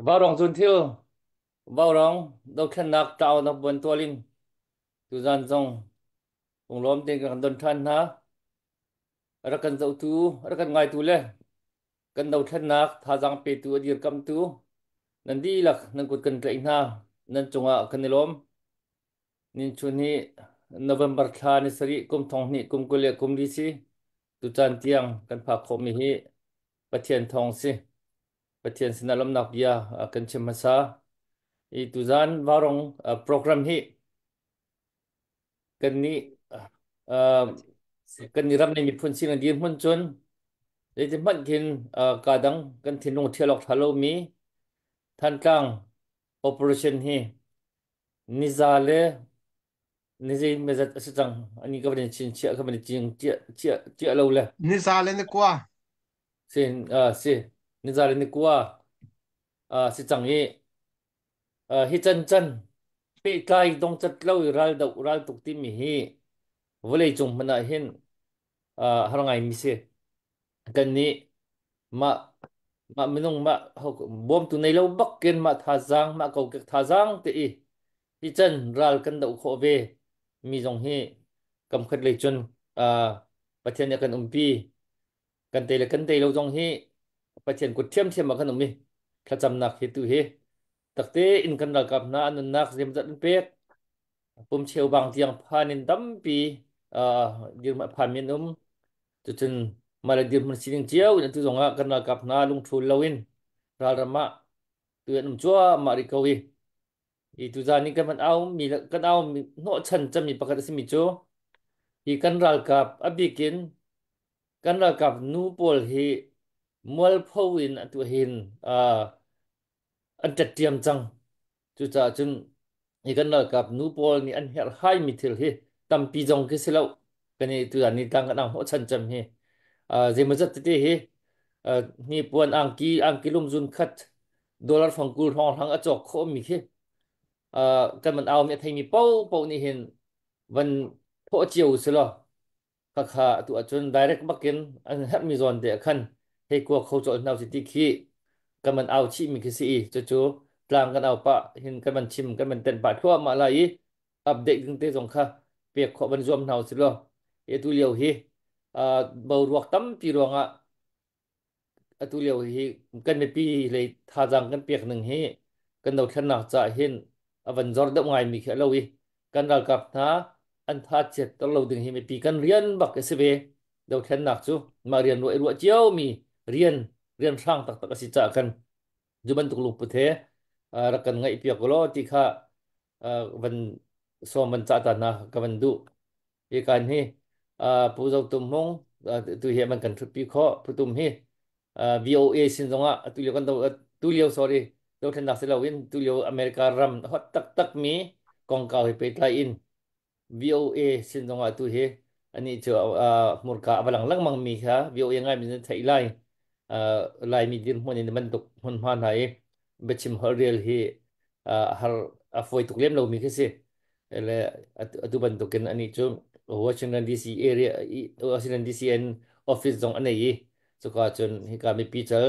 vào rong dun thiêu vào rong đâu khen nạc trao nó buồn tua linh tu gian rong cùng lom tên cái đồn thân ha ra cần dậu tu ra cần ngay tu le cần đầu khen nạc tha giang pe tu dir kam tu nan di lak nan kut kan train ha nan chunga kan lom nin chuni November thla ni sari kum thong ni kum kule kum di si tu chan tiang kan pha kho mi hi pathian thong si pathian sinalom nak bia kan chimasa i tu zan warong program hi kan ni uh, kan ni ram ni mi phun sin di mun chun le ti man kin ka dang kan thin long thelok thalo mi than tlang operation hi nizale nizai mezat asitang ani ka ban chin chia ka ban chin chia chia chia lo le Ni zale ni kwa. sin si nizale ni kwa si chang hi hi chan chan pe kai dong chat lo ral dau ral tuk ti mi hi volei chung mana hin harangai mi se kan ni ma ma minung ma bom tu nei lo bak ken ma tha giang ma ko ke tha giang te i hi chen ral kan dau kho ve mi jong hi kam khat le chun a pathian ya kan umpi kan te lo jong hi pathian ku thiam thiam ma kan ummi tha cham nak hi tu hi takte in kan ral kap na an nak zem zat pek pum cheu bang tiang phanin dam pi a dir ma phan min tu chun mala dir mun sining chiao in tu zonga kan ral kap na lung thul lawin ral rama tu en chua ma ri kawi i tu zani kan man au mi kan au mi no chan cham mi pakat si mi chu i kan ral kap abikin kan ral kap nu pol hi mual phowin atu hin an tat tiam chang chu cha chun i kan ral kap nu pol ni an her hai mi thil hi tam pi jong ke selo kani tu ani tang kan ho chan cham hi je ma zat te hi ni puan angki lum zun khat dollar phangkul hong hang achok kho mi hi kan man au mi thai mi pau pau ni hin van pho chiu se lo kha kha tu achun direct bakin an hat mi zon de khan he ko kho chol nau si ti khi kan man au chi mi ki si chu chu tlang kan au pa hin kan man chim kan man ten pa thua ma lai update ding te jong kha pe kho ban zom nau si lo e tu liu hi bau ruak tam pi ronga atu liu hi kan me pi le tha jang kan pek nang hi kan dau thlan nak cha hin avan zor deuh ngai mi khe lowi kan ral kap na an tha chet to lo ding hi me pi kan rian bak se ve deuh thlan nak chu ma rian ruai ruah chiao mi rian rian sang tak tak si cha kan juban tuk lu pu the rakan ngai pi ko lo ti kha van so man cha ta na ka van du ye kan hi pu zau tum mong tu hi man kan thu pi kho pu tum hi VOA sin zonga tu liu kan do tu liu sorry do then nak selo win tu liu America ram hot tak tak mi kong kau he pe tai in VOA sin zonga tu he ani cho murka abalang lang mang mi kha VOA ngai mi thai lai lai mi din hon in man tuk hon man hai bechim har real hi har afoi tuk lem lo mi khese ele atu ban tuken ani chu Washington DC area Washington DC and office zong anei so ka chun hi ka mi pi chal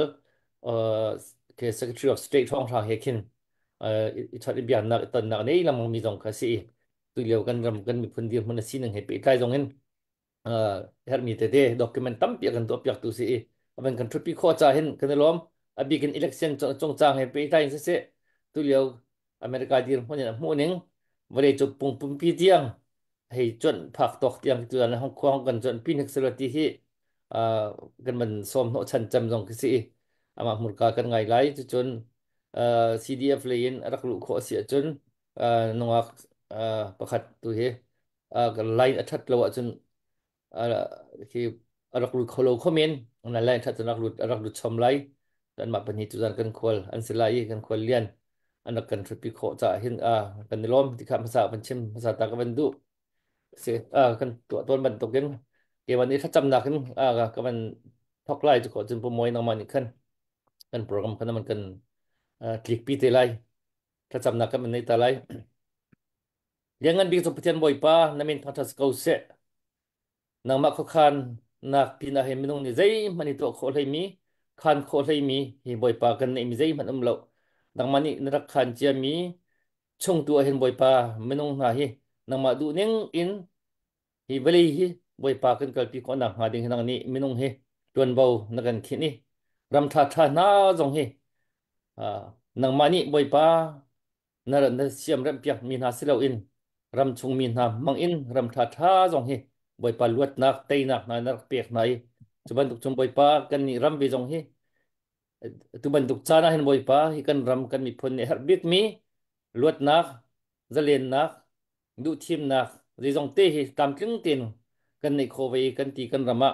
ke secretary of state thong tha hekin i chat i bian na tan na nei lam mi zong kha si tu leo kan ram kan mi phun dir man si nang he pe kai zong en her mi te de document tam pi kan to pyak tu si aban kan thupi kho cha hen kan lom abi kan election chong chang he pe tai se tu leo America dir mon na mu ning vale chu pung pung pi tiang hei chọn phak tok tiang tu an hong kong kan chọn pin hek selo ti hi à kan man som no chan cham jong ki si ama murka kan ngai lai chu chun CDF lein rak lu kho si chun nongak pakhat tu hi kan line athat lo chun ki rak lu kholo khomen na line that rak lu chom lai dan ma pani tu jan kan khol an silai kan khol lian an kan thupi kho cha hin kan lom ti kha masa pan chim masa ta ka ban du se kanตัวมันตกยังเกวันนี้ถ้าจำหนักกันก็มันทอกไลจะขอจนประมวยนองมันอีกขั้นกันโปรแกรมกันมันกันคลิกปีเตไลถ้าจำหนักกันมันในตาไลเลี้ยงเงินบิ๊กสุพเทียนบ่อยป้านั่นเป็นพันธสกาวเสะนางมาขคานนักปีนาเฮมินงนี่ใจมันนี่ตัวโคเลยมีคันโคเลยมีเฮบ่อยป้ากันในมีใจมันอุ้มเรา ดังมันนี่นรักขันเจียมีชงตัวเห็นบ่อยปาไม่นงหาฮีนังมาดูเน่งอินฮีเวลีฮีบ่อยปากันกัลปีก่อนนักหาดิ่งนังนี้ไม่นงฮีตวนเบานักกันคิดนี่รำท่าท่าน้าจงฮีอ่านังมานี่บ่อยปานารันเสียมรำเปียกมีนาสิเลวอินรำชงมีนามังอินรำท่าท่าจงฮีบ่อยปาลวดนักเตยนักนายนักเปียกนายจุบันตุกชมบ่อยปากันนี่รำไปจงฮี tu bantuk chana hen boy pa hi kan ram kan mi phun ne har bit mi luat nak zalen nak du thim nak ri jong te hi tam tling tin kan nei kho vei kan ti kan rama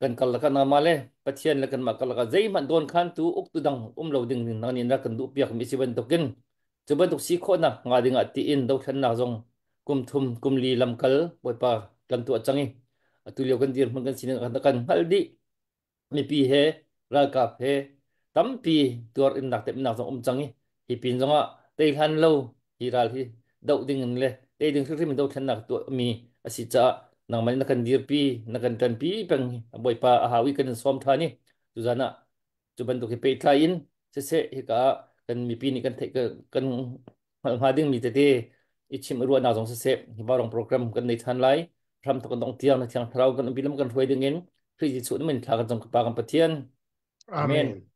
kan kal kan ma le pathian la kan ma kal ka zai man don khan tu uk tu dang lo ding nin na ni na kan du piak mi si ban tokin chu ban tuk si kho na nga dinga ti in do than na jong kum thum kum li lam kal boy pa lam tu changi tu lio kan dir man kan sin kan haldi mi pi he ra kap he tam pi tur in nak tem nak song changi hi pin zonga te han lo hi ral hi dau ding in le te ding thri min dau than nak tu mi asi cha nang man kan dir pi na kan tan pi pang boy pa a hawi kan som thani tu zana chu ban tu ke pe thai in se hi ka kan mi pi ni kan thai kan ha ding mi te te ichim ruwa na zong se hi barong program kan nei than lai ram to kan dong tiang na tiang thrau kan bilam kan hoi ding in พระเยซูนั่นมันทากันจงปากันปะเทียนอาเมน Amen.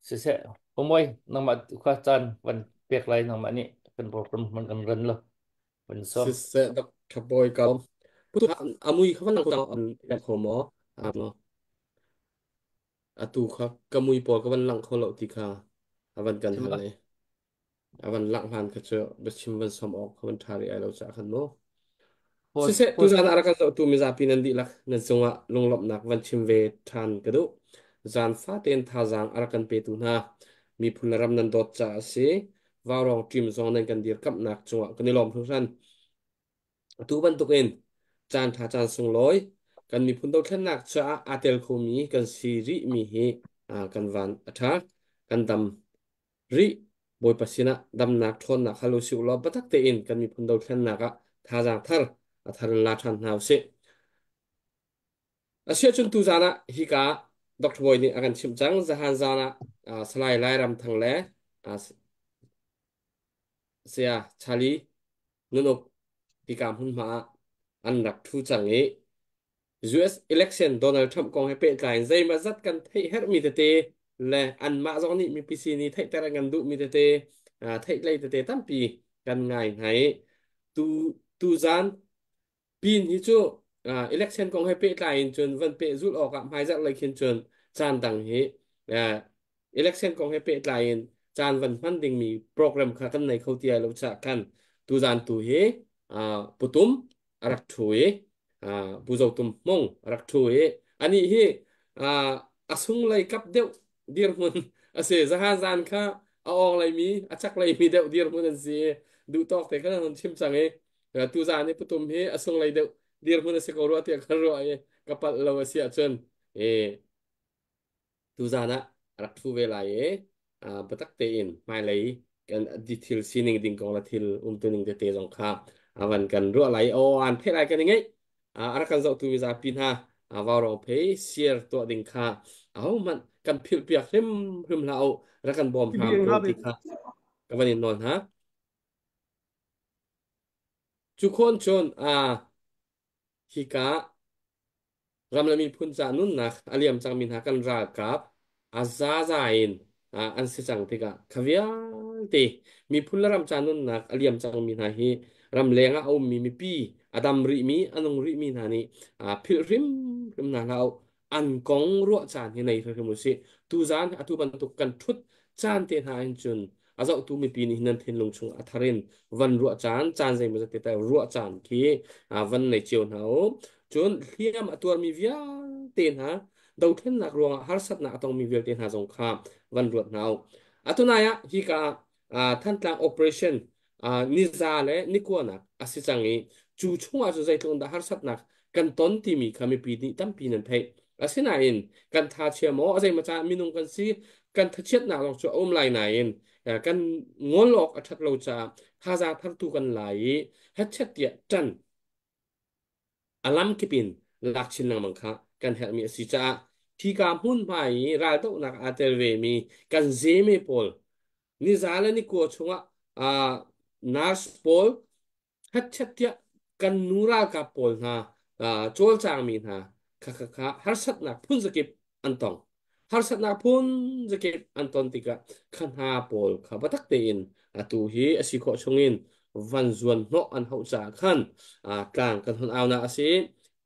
เสียผมไว้นำมาข้าจันวันเปียกไรนำมานี่เป็นโปรแกรมมันกันรันละเป็นซ้อม Sisse dak kaboy kam. Putu amui kawan nang tang an yak homo. Amo atu kha kamui por kawan lang kholo tika. Awan kan ใช่ไหม hale. Awan lang han ka cho besim ban som ok kawan thari ai lo cha khan mo. โพส Sisse โพ tu ส zan ara kan tu mi zapi nan di lak nan songa longlop nak van chim ve than kadu. Zan fa ten tha zang ara kan pe tu na. Mi phularam nan dot cha se. Warong trim zong nan kan dir kap nak chunga kan ni lom thu san. Tu ban tukin chan tha chan sung loi kan mi phun dau thlan nak cha atel kho mi kan si ri mi hi kan van atha kan dam ri boy pasina dam nak thon nak halu si ulo batak te in kan mi phun dau thlan nak a tha jang thar a thar la than naw se a sia chun tu zana hi ka dr boy ni akan chim chang zahan zana salai lai ram thang le a sia chali nunuk ti kam hun ma an rak thu chang e US election Donald Trump kong hepe tlain zai ma zat kan thei her mi te te le an ma zong ni mi PC ni thei tara ngan du mi te te thei lei te te tam pi kan ngai ngai tu tu zan pin hi chu election kong hepe tlain chun van pe zul ok am hai zat lai khin chun chan dang hi election kong hepe tlain chan van funding mi program kha kan nei khautia lo cha kan tu zan tu hi putum arak thui buzau tum mong rak thui ani hi asung lai kap deuh dir mun ase zahan zan kha aong lai mi achak lai mi deuh dir mun an si du tok te kan hon chim chang e tu zan ni putum hi asung lai deuh dir mun ase ko ro te kan ro ai kapat lo sia chen e tu zana rak thu ve lai e batak te in mai lai kan detail sining ding kong la thil tuning te te jong kha awan kan ro lai o an phe lai kan ngai ara kan zau tu mi za pin ha vào rong pe share to ding kha au man kan phil piak rim rim lau ra kan bom ham Ibiang ko ti habit. kha ka van in non ha chu khon chon hi ka ramlami phun cha nun na aliam chang min ha kan ra kap azazain an se chang te ka khavia te mi phun ram cha nun na aliam chang min ha hi ram lenga au mi mi pi adam ri mi anong ri mi na ni phil rim rim na lau an kong ruo chan hi nei thre mu si tu zan atu ban tu kan thut chan te ha in chun azau tu mi pi ni nan thin lung chung atharin van ruo chan chan zai mu te ta ruo chan ki van nei chiu nau chun hiam atur mi via ten ha dau then nak ruang har sat na atong mi vel ten ha jong kha van ruat nau atunaya hi ka than tlang operation niza le nikona asichangi chu chunga chu zai tlong da har sat nak kan ton ti mi khami pi ni tam pi nan thai asina in kan tha che mo azai ma cha minung kan si kan tha chet na long chu om lai na in kan ngol lok athat lo cha tha za thar tu kan lai het chet ya chan alam kipin lakchin nang mangkha kan help mi si cha ที่การหุ่นไปรายต้องนักอาเตลเวมีกันเจไม่พอลนี่จาเลนี่กัวชงอ่านาร์สพอลฮัตชัดเตียกันนูรากับพอลนะโจลจางมีนะค่ะฮาร์สัตนักพุ่นสกิปอันตองฮาร์สัตนักพุ่นสกิปอันตองติกะขันหาพอลค่ะบัตักเตนตูฮีอสิโคชงอินวันจวนโนอันเขาจากขันกลางกันทุนเอานะอาศิ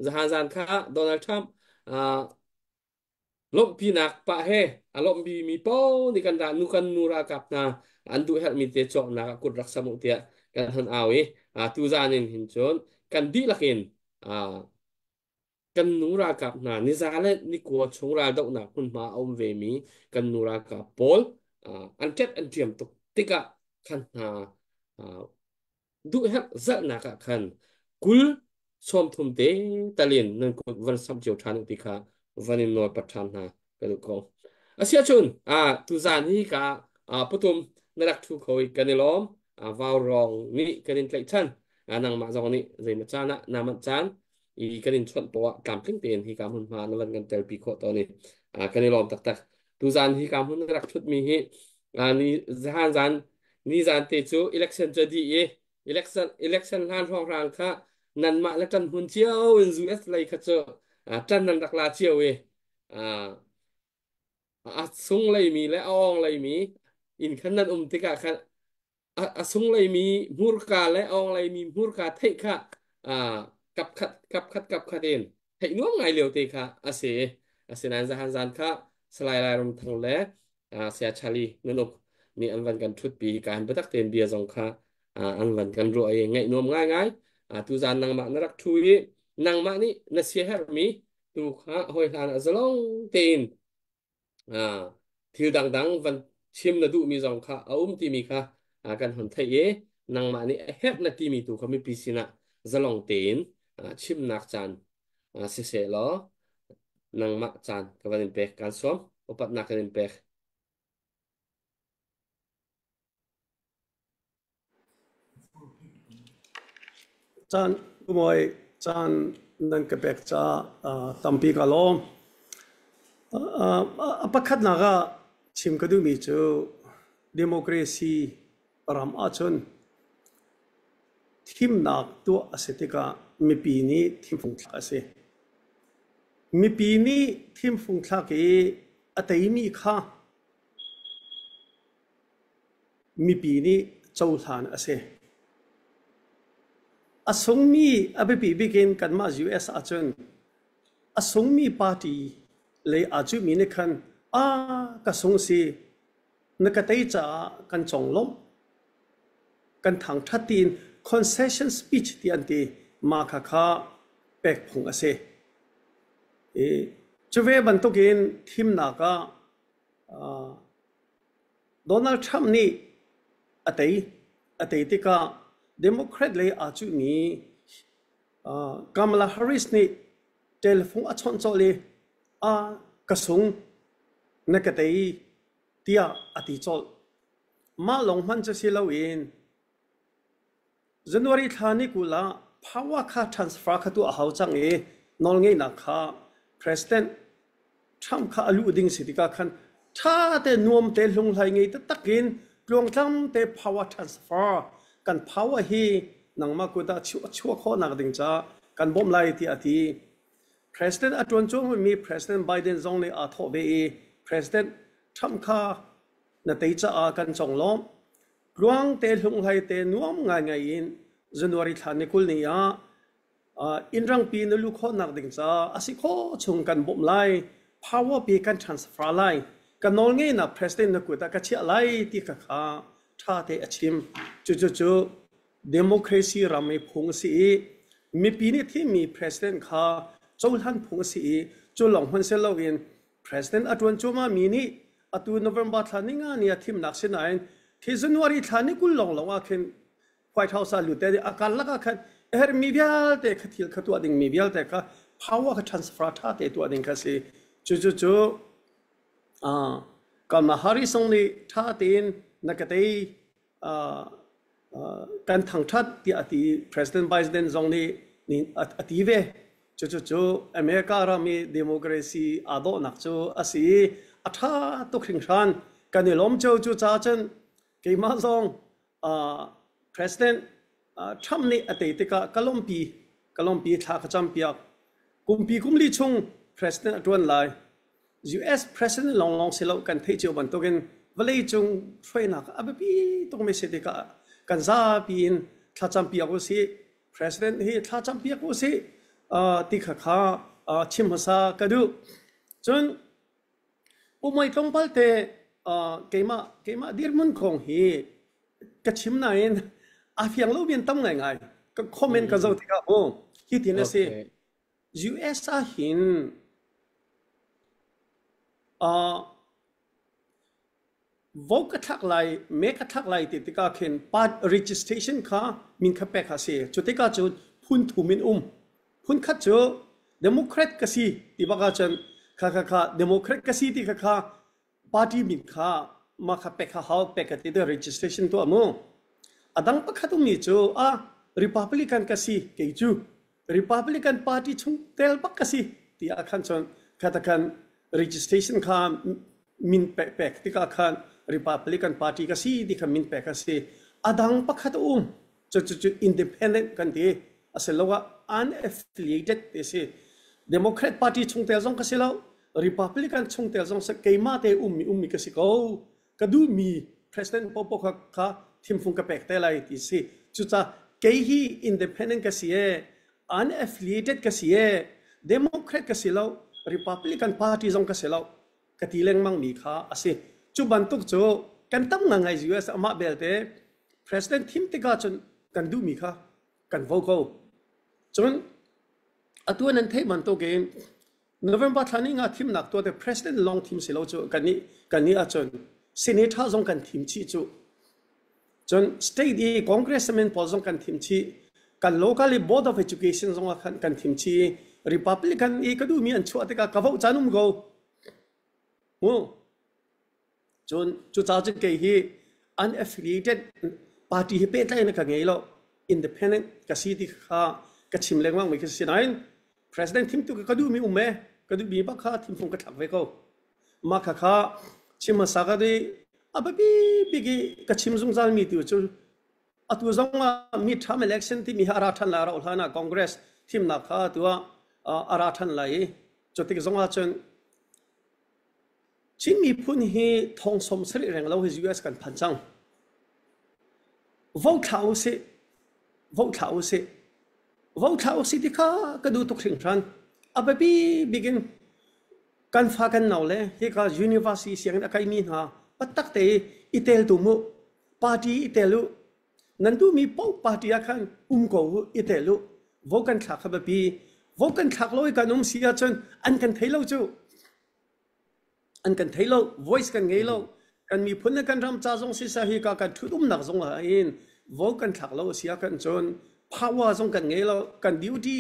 จะหาจานค่ะโดนัลด์ทรัมป์ลบพีนักปะเฮลบบีมีโป้นี่กันดานุกันนูรากับนะอันดูเฮลมีเตจอกนะกุดรักสมุทเตียกันทันเอาตูจานินหินชนกันดีลักินอ่ากันนูรากับนะนิซาเลนี่กัวชงราดอกนะคุณมาอมเวมีกันนูรากับปอลอันเจ็ดอันเทียมตุกติกะขันอ่า ดูเฮกจักนักขันกุลชมทุมเตตะเลียนนั่นกุวันสัมเจียวทานอุติกาวันนินนอปัฏฐานนะกันดูก็อาเซียชุนตุจานี่กาปุตุมนรักทุกคนกันนี่ล้อมวาวรองนี่กันนินเกลชันนางมาจองนี่ใจมาจานะนามันจานอีกันนินชนตัวกำพลิงเตียนที่กำหุ่นมานวันกันเตลปีโคตอนนี้กันนี่ล้อมตักตักตุจานที่กำหุ่นนรักชุดมีฮีนี่จานนี่จานเตจู election จะดีelection ล้านห้องรางค่ะนันมาแล้วจันหุ่นเชียวอินซูเอสเลยค่ะเจ้าจันนันดักลาเชียวอ่าซุงเลยมีและอองเลยมีอินขันนันติกะค่ะซุงเลยมีมูรกาและอองเลยมีมูรกาเทค่ะอ่ากับขัดเองเทน้องไงเหลียวเตค่ะอาเสนันจะหันจานค่ะสไลด์ลายลงทางแลเสียชาลีนั่นอกนี่อันวันกันชุดปีการประทักเต็มเบียร์สงค่ะอันวันกันรวยไงนวมง่ายตุจานนางมานรักทุยนางมานี่นัเสียเฮร์มีตุค่ะหอยทานจะลองเตนอ่าทิวดังวันชิมนะดูมีสองค่ะเอาตีมีค่ะกันหันไทยนางมานี่เฮบนาทีมีตุเขาไม่ปีสินะจะลองเตนชิมนักจานเสียๆล้อนางมาจานกับวันนี้เปกการซ้อมอุปัตนักกันเปก จานกุมวยจานนั่นก็เป็กจ้าตัมปีกาลมประคัดนักชิมกระดูมีจูดิโมคราซีรำอาชนทีมนักตัวเสติกามีปีนี้ทีมฟุงทักเสมีปีนี้ทีมฟุงทักอัตยมีค่ะมีปีนี้เจ้าทานเสอาสงมีอเบปีบิกินกันมา US อาจารย์อาสงมีปาร์ตี้เลยอาจุมีนึกขันกสงสีนึกแต่จะกันจงล้มกันทางทัดตีน concession speech ที่อันที่มาค่ะเป็กพงเสจะเวบันตุกินทีมนักโดนัลด์ทรัมป์นี่อัตยติกาเดโมแครตเลยอาจุมีกามาลาแฮร์ริสนี่เทเลฟงอัชอนโจเลยกระสุนนักเตยเตียอติโจมาลงมันจะเสียแล้วJanuary ท่านี้กูละภาวะค่า transfer ค่าตัวเขาจังนอนไงนักค่ะ President ทำค่าลูดิ่งสิที่กันถ้าแต่นวมแต่ลงไหลไงแต่ตักินรวมทั้งแต่ภาวะ transfer กันภาวะฮีนังมากูได้ชั่วข้อนักดิ่งจ้ากันบ่มไล่ที่อาทิ President อัจวนจงมี President Biden จงในอาทอเบPresident ทำค่านาทีจะกันจงล้อมรวงเตลงไหลเตนวมง่ายอิน January ท่านี้กุลนี้อินรังปีนลูกข้อนักดิ่งจ้าอาศัยข้อชงกันบ่มไล่ภาวะปีกัน transfer ไล่กันนอนไงนะ President นักกูได้กันเชื่อไล่ที่ข้าท่าเตอชิมจู่เดโมคราซีรำไม่พงสีมีปีนี้ที่มี President ข้าโจลันพงสีจู่หลงพันเซลวิน President อัจวนจูมามีนี่อัตุ November ท่านี้งานเนี่ยทีมนักเสนายที่ January ท่านี้กุลลงว่าเข็น White House ลุดแต่อาการลักขันมีเบียลแต่ขัดทิลขัดตัวดิ่งมีเบียลแต่ก็ภาวะขัด transfer ท่าแต่ตัวดิ่งก็สิจู่ก่อนมาฮาริสงนี่ท่าตีนนักเตยการทางทัดที่อธิ President Biden จงนี่อธิเว chu America ra mi democracy ado nak chu asi atha to khring ran kan lom chu cha chen ke ma zong president Trump ni ate te ka kalompi tha ka champia kumpi kumli chung president atwan lai US president long silo kan thei chu ban togen valei chung threina ka abapi to me se te ka kan za pin tha champia ko si president hi tha champia ko si ti kha kha chim hasa ka du chun umai tong pal te keima dirmun khong hi ka chim na in a fiang lo bien tam ngai ngai ka comment ka zo ti ka o hi tin se US a hin vô cái thắc lại mấy cái thắc lại thì cái khen part registration kha mình khắp bẹt khá xe cho tất cả chỗ phun thủ mình phun khát chỗ democrat cái gì thì bác chân khá democrat cái gì thì khá party mình khá mà khắp bẹt khá hao bẹt cái đó registration to amo adang bác khát mình chỗ republican cái gì cái chú republican party chung tel bác cái gì thì akan chân khát akan registration kha min bẹt thì akan Republican Party ka si di ka min pe ka si adang pakhat chu independent kan ti aselowa unaffiliated te si Democrat Party chung tel jong ka si lo Republican chung tel jong sa keima te mi ka si ko ka du mi president popo ka thim phung ka pek te lai ti si chu cha ke hi independent ka si unaffiliated ka si Democrat ka si lo Republican Party jong ka si lo ka tileng mang mi kha ase chu bantuk chu kan tam nga ngai US ama belte president thim te ka chun kan du mi kha kan vo ko chun atuan an thei bantuk ge November thani nga thim nak to the president long thim silo chu kan ni a chun senator jong kan thim chi chu chun state di congressman pol jong kan thim chi kan locally board of education jong kan thim chi republican e ka du mi an chu ate ka vo chanum go mo chun chu cha chu ke hi unaffiliated party hi pe tlai na ka ngei lo independent ka si ti kha ka chim leng wang mi ka sinain president thim tu ka du mi umme ka du bi ba kha thim phung ka thak ve ko ma kha chim ma sa ga de ababi bigi ka chim zung zal mi tu chu atu zong mi tham election ti mi hara than la ra ulhana congress thim na kha tu ara than lai chu ti zong a chun chính mi phun hi thong som sri reng lo hi US kan phan chang vote house ti kha ka du to khring tran ababi begin kan fa kan naw le hi ka university siang na kai mi ha patak te itel tu mu party itelu nandu mi po party akhan ko itelu vokan thak ababi vokan thak loi kanum sia chon an kan thailo chu an kan thailo voice kan ngei lo kan mi phun kan ram cha jong si sa hi ka kan thudum nak jong ha in vo kan thak lo sia kan chon power jong kan ngei lo kan duty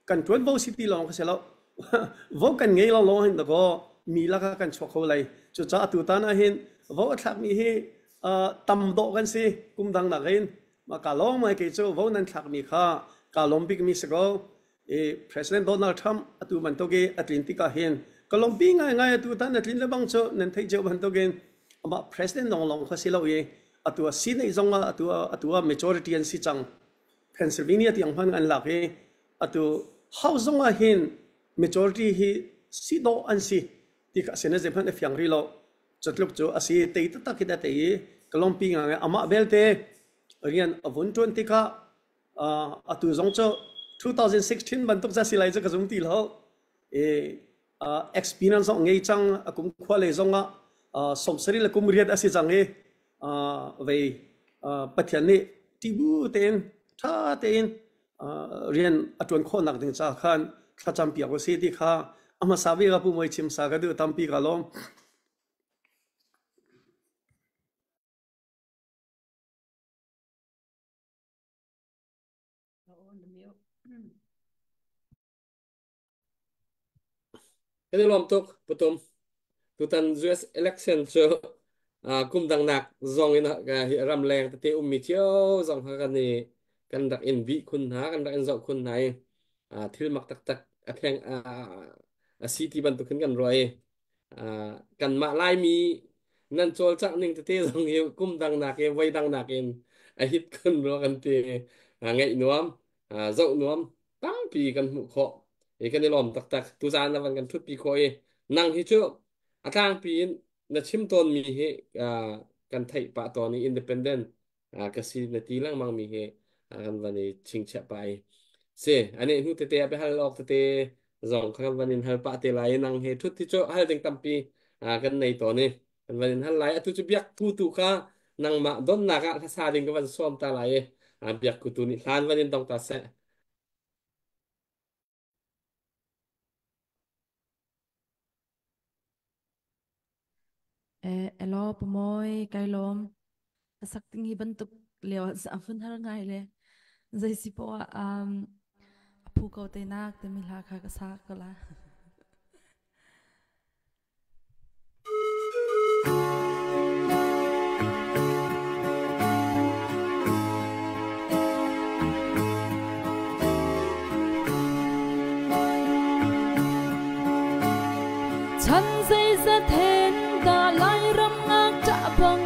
kan tuan vo city long ka se lo vo kan ngei lo hin da go mi la ka kan chok ho lai chu cha tu ta na hin vo thak mi hi tam do kan si kum dang na hin ma ka long mai ke chu vo nan thak mi kha ka lombik mi se go president Donald Trump atu man to ge Atlantic hin Colombia ngai tu tan na tin le bang cho nen thei jo ban to gen ama president long khasilo ye atua sin ei zonga atua majority an si chang Pennsylvania tiang phan an lak he atu house zonga hin majority hi si do an si ti ka sene je phan e fyang ri lo chatluk cho asi te ta ki da te Colombia ngai ama belte rian avun ton ti ka atu zong cho 2016 ban tok ja silai cha ka zung ti lo experience ong ngei chang akum khwale zonga somsari la kumriat asi change ve pathian ni tibu ten tha ten rian atun kho nak ding cha khan kha champia ko se ti kha ama sabi ga pu moi chim sa ga du tampi ga lom cái lom tok potom tutan US election cho kum dang nak zong ina ga ram leng te mi chiao zong ha kan ni kan dak in bi kun ha kan dak in zong kun nai thil mak tak tak thèn city ban tu khin kan roi kan ma lai mi nan chol chak ning te jong hi kum dang na ke vai dang na ken a hit kan ro kan te ngai nuam zau nuam tam pi kan mu kho e kan lom tak tak tu zan na van kan thut pi kho e nang hi chu atang pi na chim ton mi he kan thai pa to ni independent ka si na ti lang mang mi he kan van ni ching cha pai se ane hu te te ape hal ok te te zong kan van in hal pa te lai nang he thut ti cho hal ding tam pi kan nei to ni kan van in hal lai atu chu biak tu tu kha nang ma don na ka sa ding ka van som ta lai biak ku tu ni hlan van in dong ta se elo pomoy kailom sak tingi bentuk lewat zafun har ngai le zai si po apu ko te nak te milha kha ka sa kala chan zai za then da lai ram ngak cha bang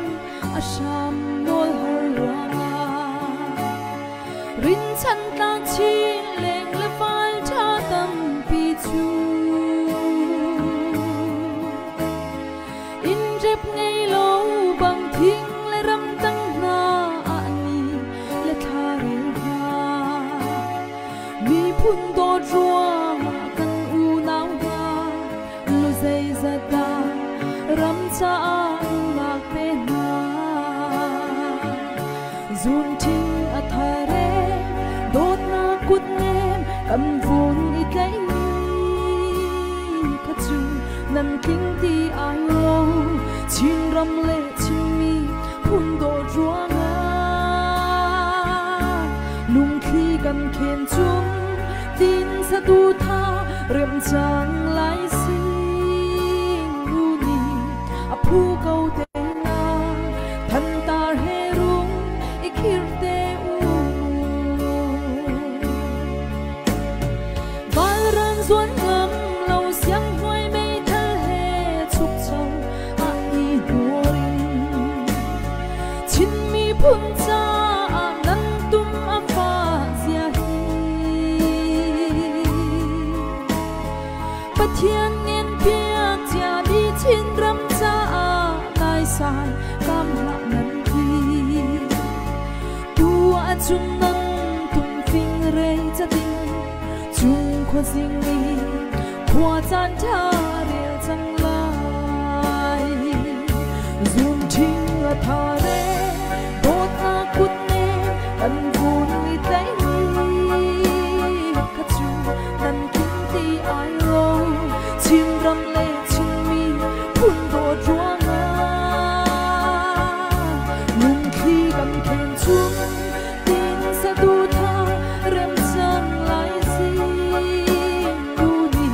asham nol haranga rin chan ta chi leng le fal cha tam pi chu in rep ngay lo bang thing le ram tang na ani le thari ha mi phun do jua kan u nau ha lu zai za da ram cha ngak pe na zun ting a thare dot na kut nem kan vun i tlai ni ka chu nan king ti ai lo chin ram le chin mi phun do ruanga lung khi kan khen chung tin sa tu tha rem chang lai sing u ni a phu kau te na than tar he rung i khir te u val ran zuan ngam lo siang hoi mei thal he chuk chau a i dorin chin mi phun cha nan tum a fa sia hi pathian ngen pia cha di chin ram cha nai sai kam la nan ki tu a chung nan tum phing re cha tin chung kho sing ni khwa chan tha re chang lai zum thing a tha re dot a kut ne kan vun ni tlai ni ka chu nan kin ti ai ro chim ram le chin mi phun do ruanga lung khi kan khen chung tin sa tu tha rem chang lai sing tu ni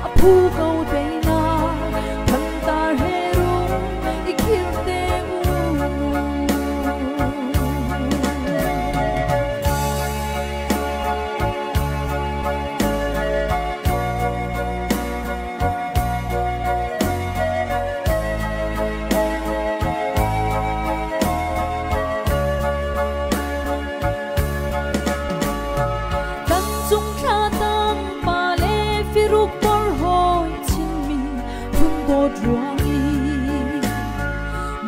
a phu kau te na than tar he rung i khir te u kan chung kha tam pa le firuk por hoi chin mi phun do ruangi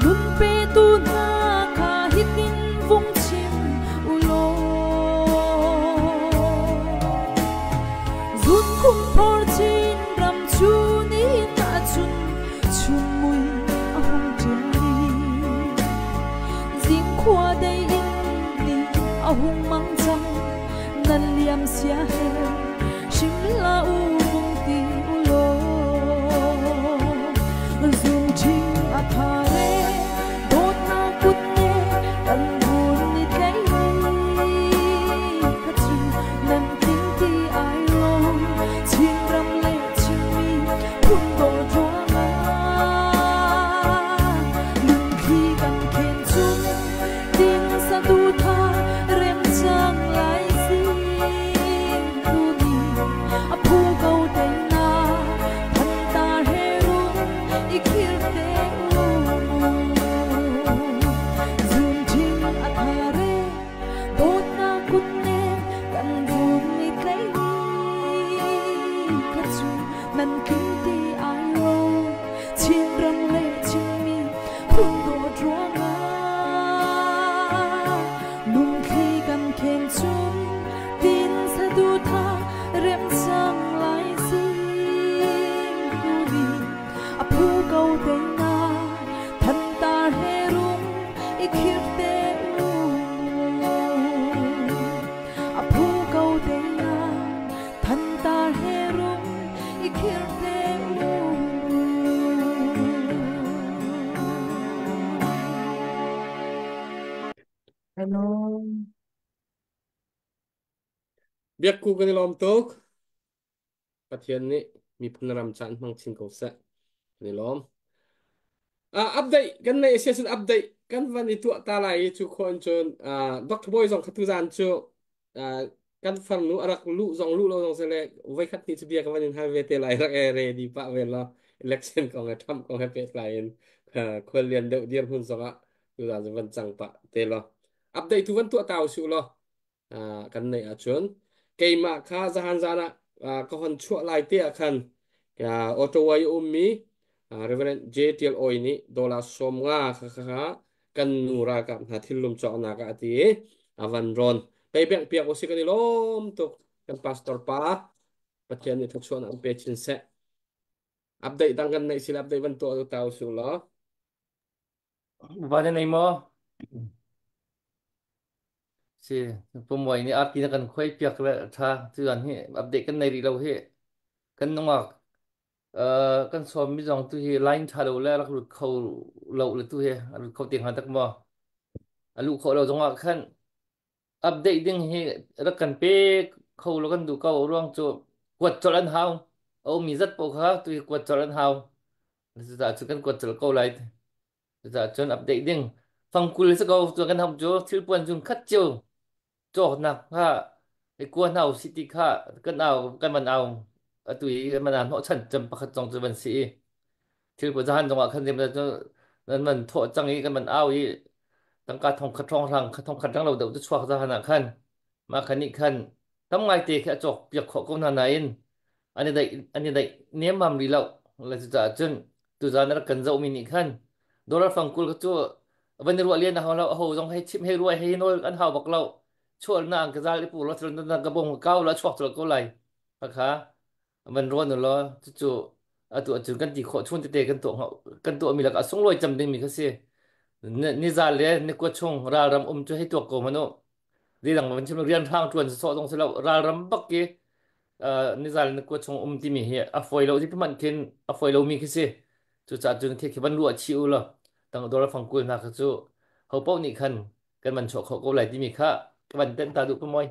nun pe tu na kha hitin vung chim u lo zun khum por chin ram chu ni ta chun chun mui a hong tari zing khwa dei in ni a hung mang chang nan liam sia he shim la u mung ti u lo zum ching a tha re dot na kut ne kan bun ni tlai ni ka chu nan king ti ai lo chin ram le chin mi phun do ruanga lung khi kan khen chung tin sa tu tha rem chang lai sing tu biak ku kan lom tok pathian ni mi phunram chan mang chin ko sa ni lom update kan nei session update kan van itu ta lai chu khon chon doctor boy zong khatu zan chu kan fan nu arak lu lo zong sele vai khat ni chu bia kan van in ha ve te lai rak e re di pa ve la election ko ngai tham ko ha pe lai in khol lian de dir hun zonga tu zan van chang pa te lo update tu van tu taw su lo kan nei a chon ke ma kha zahan zana ko hon chu lai te khan auto wa ummi Reverend JTL oi ni dola som nga kha kan nura ka na thilum chaw na ka ti avan ron pe bek pia ko sikani lom to kan pastor pa pathian ni thakson am pe chin se update dang kan nei sil update ban to taw su lo và nên này mà si pumoi ni art kina kan khoi piak la tha chuan hi update kan nei ri lo he kan nonga kan som mi jong tu hi line tha lo la la lut khâu lo le tu he lut khâu ting han tak ma alu khâu lo jong a khan update ding hi ra kan pe khâu lo kan du ka ruang chu kwat cholan hau au mi zat po kha tu hi kwat cholan hau za chu kan kwat chol ko lai za chon update ding phang kul se ko tu kan ham chu thil pon jun khat chu cho nạp ha cái cua nào city ha cái nào cái mình nào tùy cái mình làm họ chân chấm bạc trong cái vấn sĩ thì bây giờ hắn trong khăn thêm là cho nên mình thọ chẳng ý cái mình ao ý tăng cả thông khát trong rằng thông khát trong đầu đầu cho ra hắn khăn mà khăn ý khăn tấm ngay thì cái chọc việc họ cũng là này anh ấy đấy nếu mà mình lậu là giả chân từ giờ nó cần dậu mình ý khăn đô la phẳng cool cái chỗ vấn đề ruộng liên là họ lậu hầu trong hay chim hay ruồi hay nôi ăn hào bạc lậu chua nàng cái ra cái bù lót rồi nàng cái bông cao là chọc rồi có lại bạc há mình ruộng rồi lo chỗ tụi chúng cần chỉ khó chuôn tê cần tụi họ cần tụi mình là cả sống lôi chầm đinh mình cái gì nè ra liền nè quất chung ra ram cho hết tụi của mình nó đi đằng mình chỉ riêng thang chuồn sợ trong sẽ lậu ra ram bắc kia ni zal ni ko chung ti mi he a foi lo ti man ken a foi lo mi ki se chu cha chu the ki ban lu chi u lo tang do la phang kul na ka chu ho pau ni khan kan man cho kho ko lai ti mi kha ban ten ta du ko moi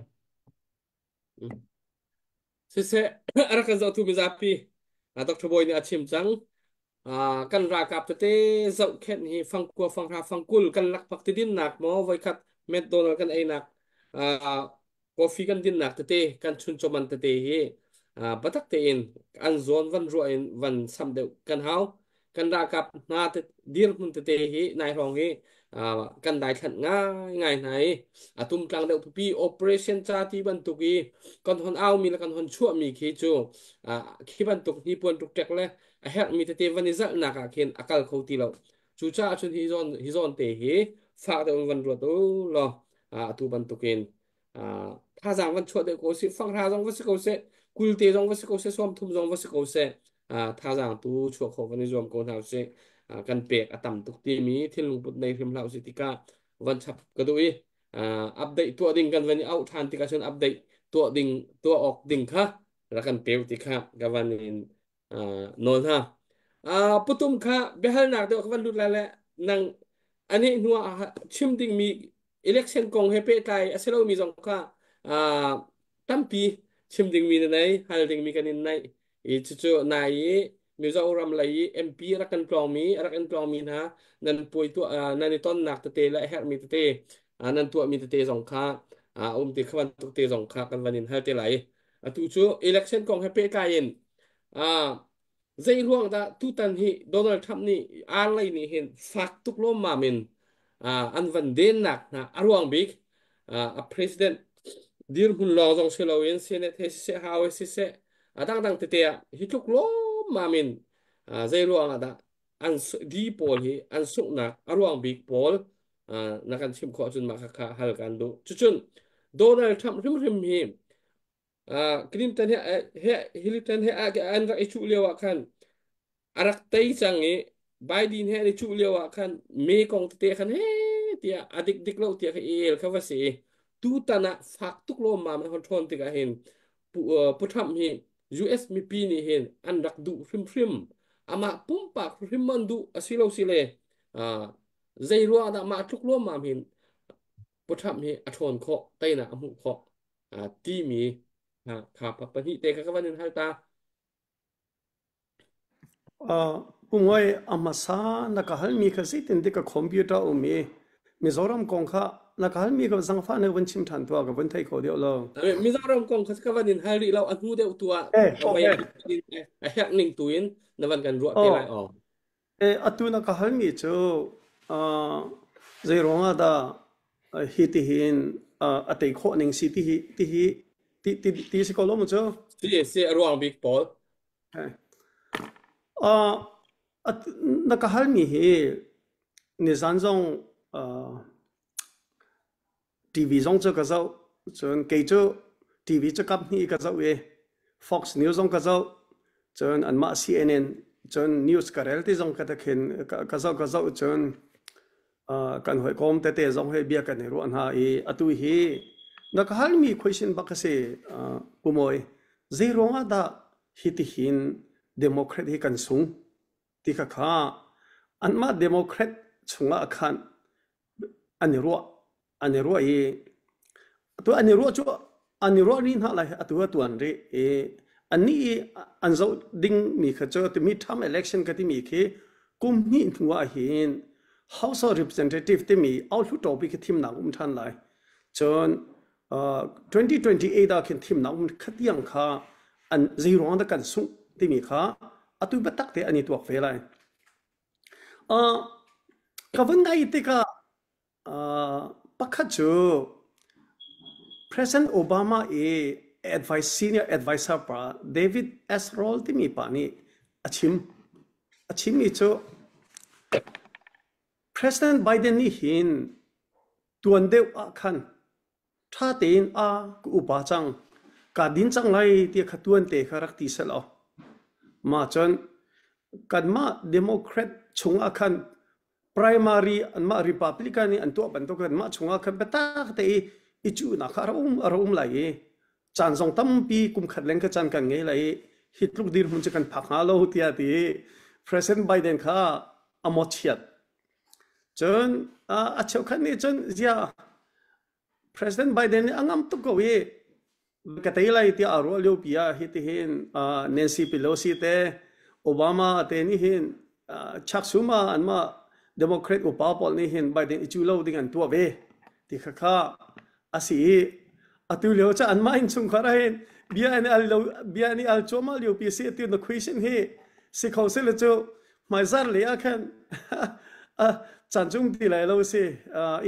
se se ara kan zo tu mi zapi doctor boy ni achim chang kan ra kap te zau khet hi phang ko phang ra phang kul kan lak pak ti din nak mo vai khat McDonald kan ai nak coffee kan din nak te kan chun choman te hi batak te in an zon van ro in van sam de kan hau kan ra kap na te dir mun te hi nai rong hi kan dai khat ngai ngai nai atum tlang de pi operation cha ti ban tu ki kan hon au mi la kan hon chu mi khi chu khi ban tuk ni pon tuk tek le a her mi te van izal na ka khen akal kho ti lo chu cha chun hi zon te hi fa de van ro to lo tu ban tukin tha giang văn chuột để cố sĩ phăng ra dòng vật sự cầu sẽ cùi tê dòng vật sự cầu sẽ xóm thum dòng vật sự cầu sẽ tha giang tu chuột khổ văn dòng cầu nào sẽ căn bẹc tầm tục tì mí thiên lùng bút này phim lão sĩ tika văn chập cái đuôi update tua đình căn văn out than tika sơn update tua đình tua ọc đình khác là căn bẹc tika cái văn in non ha putum kha behal nak de văn lut lại nang ani nuwa chim ding mi election kong hepe tai aselo mi jong kha tampi chim ding mi nai hal ding mi kanin nai I chu chu nai mi zo ram lai MP rakan plong mi na nan poi tu nan ton nak te la her mi te nan tu mi te jong kha te khwan tu te jong kha kan vanin hal te lai tu chu election kong hepe tai in dây luang da tu tan hi Donald Trump ni alai ni hin fak tuk lo ma min an van den nak na arwang big a president dir hun lo jong selawin senate he se hawe se adang dang te te hi tuk lo ma min dây luang da an di pol hi an suk na arwang big pol na kan chim kho chun ma kha hal kan do chuchun Donald Trump rim hi Clinton Hillary he an ra ichu lewa khan arak tay changi Biden he ichu lewa khan me kong te khan he tia adik dik lo tia el kha wase tu tana fak tuk lo ma man hon thon te ka hen putham hi US mi pi ni hen an rak du phim ama pumpa phim man du asilo sile zai ro da ma tuk lo ma hin putham hi athon kho taina amu kho ti mi khá bắp hi tê các văn hal ta Pungoi amasa nakahal mi kasi tindi ka computer umi Mizoram kongkha nakahal mi ka zangfa ne wanchim than tua ka wanthai ko deu lo Mizoram kong các văn hal ri lau anu deu tua okay hẹn ninh tuin na văn kan ruột tê lại atu nakahal mi chu zeironga da hiti hin atei kho ning si ti si ko lo mu chu si ruang big ball nakahal mi hi nizan zong TV zong cho ka zau chon ke cho TV cho kap ni ka zau e Fox News zong ka zau chon anma CNN chon news ka reality zong ka ta khen ka zau chon kan hoi kom te zong he bia kan ru an ha e atu hi nakahal mi question ba ka se pumoi zeironga da hiti hin democrat hi kan sung ti kha kha anma democrat chunga khan anirua e to anirua chu anirua rin ha lai atu tuan re e ani anzo ding mi kha cho ti mi tham election ka ti mi khe kum ni thua hin house of representative ti mi out to topic thim na than lai chon 2028 da khin thim na khatiang kha an zero da kan sung ti mi kha atu batak te ani tuak ve lai ka van dai te ka pakhat chu President Obama senior advisor pa David S. Roll ti mi pa ni achim ni chu President Biden ni hin tuan deu a khan tha tin a ku upa chang ka din chang lai ti khatuan te kharak ti selo ma chon kadma democrat chunga khan primary anma republican ni anto ban to kan ma chunga khan beta te ichu na arum lai chan song tam pi kum khat leng ka chan kan nge lai hitluk dir hun kan phakha lo tia ti President Biden kha amochiat chon a cheu khan ni chon zia President Biden angam tu ko we ka tai lai ti aro lo pia hit hin Nancy Pelosi te Obama te ni hin Chuck Schumer anma Democrat upa pol ni hin Biden ichu lo ding an tu ve ti kha kha asi atu leo cha anma in chung khara hin bia ni al choma leo pi se ti no question he si khau se le chu mai zar le a khan chan chung ti lai lo se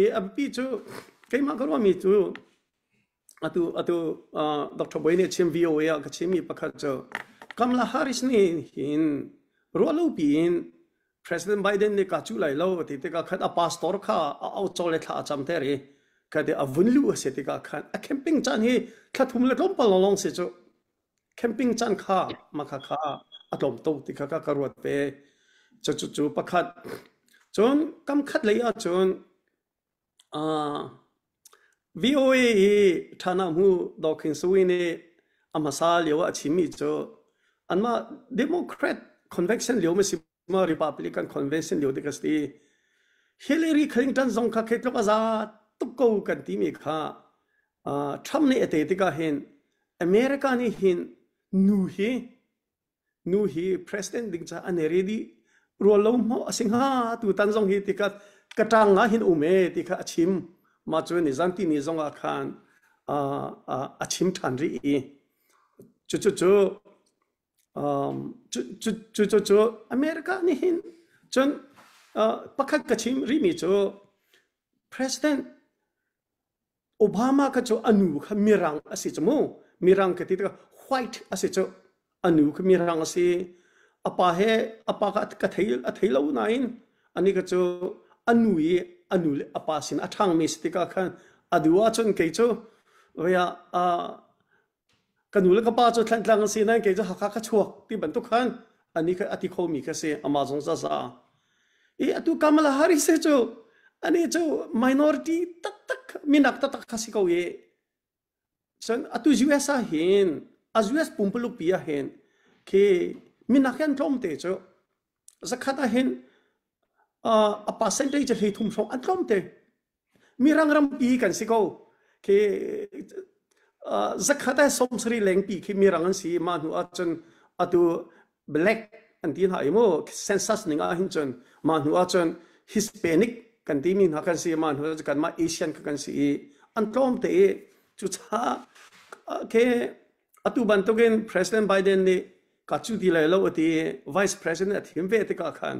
e ampi chu kai ma karwa mi chu atu Dr. Boyne chim VOA ka chimi pakhat chu Kamala Harris ni hin rolo pin President Biden ni ka chu lai lo ti te ka khat a pastor kha au chole tha cham te re ka de avunlu se te ka khan a camping chan hi khathum le tom pal long se chu camping chan kha ma kha atom to ti kha ka karwat pe chu pakhat chon kam khat le ya chon VOA thana mu dokin suine amasa lewa chimi cho anma Democrat convention lewa si ma Republican convention lewa dekasti Hillary Clinton zong kha khetlo za tukko kan ti mi kha Trump ne ate tika hin America ni hin nu hi president ding cha aneredi rolom ho asingha tu tan zong hi tika katang nga hin ume tika achim ma chu ni zanti ni zonga khan achim than ri chu America ni hin chon pakhat kachim ri mi chu President Obama ka chu anu kha mirang asi chmo mirang ka ti white asi chu anu kha mirang asi apa ka thei lo nain ani ka chu anu le apa sin athang mi stika khan aduwa chon ke chu ya kanul ka pa chu thlang si na ke chu hakha ka chuak ti ban tu khan ani ka ati kho mi ka se amazon za atu Kamala Harris se chu ani chu minority tak minak tak khasi ko ye san atu US hin US pumpulu pia hin ke minakyan thom te chu zakhata hin a percentage hi thum so atlom te mirang ram pi kan siko ke zakhata somsri lengpi khi mirangan si ma nu achon atu black antin ha imo census ninga hinchon ma nu achon Hispanic kan ti min hakan si ma nu kan ma Asian kan si antlom te chu cha ke atu bantogen President Biden ni kachu di lai lo ti Vice President athim ve te ka khan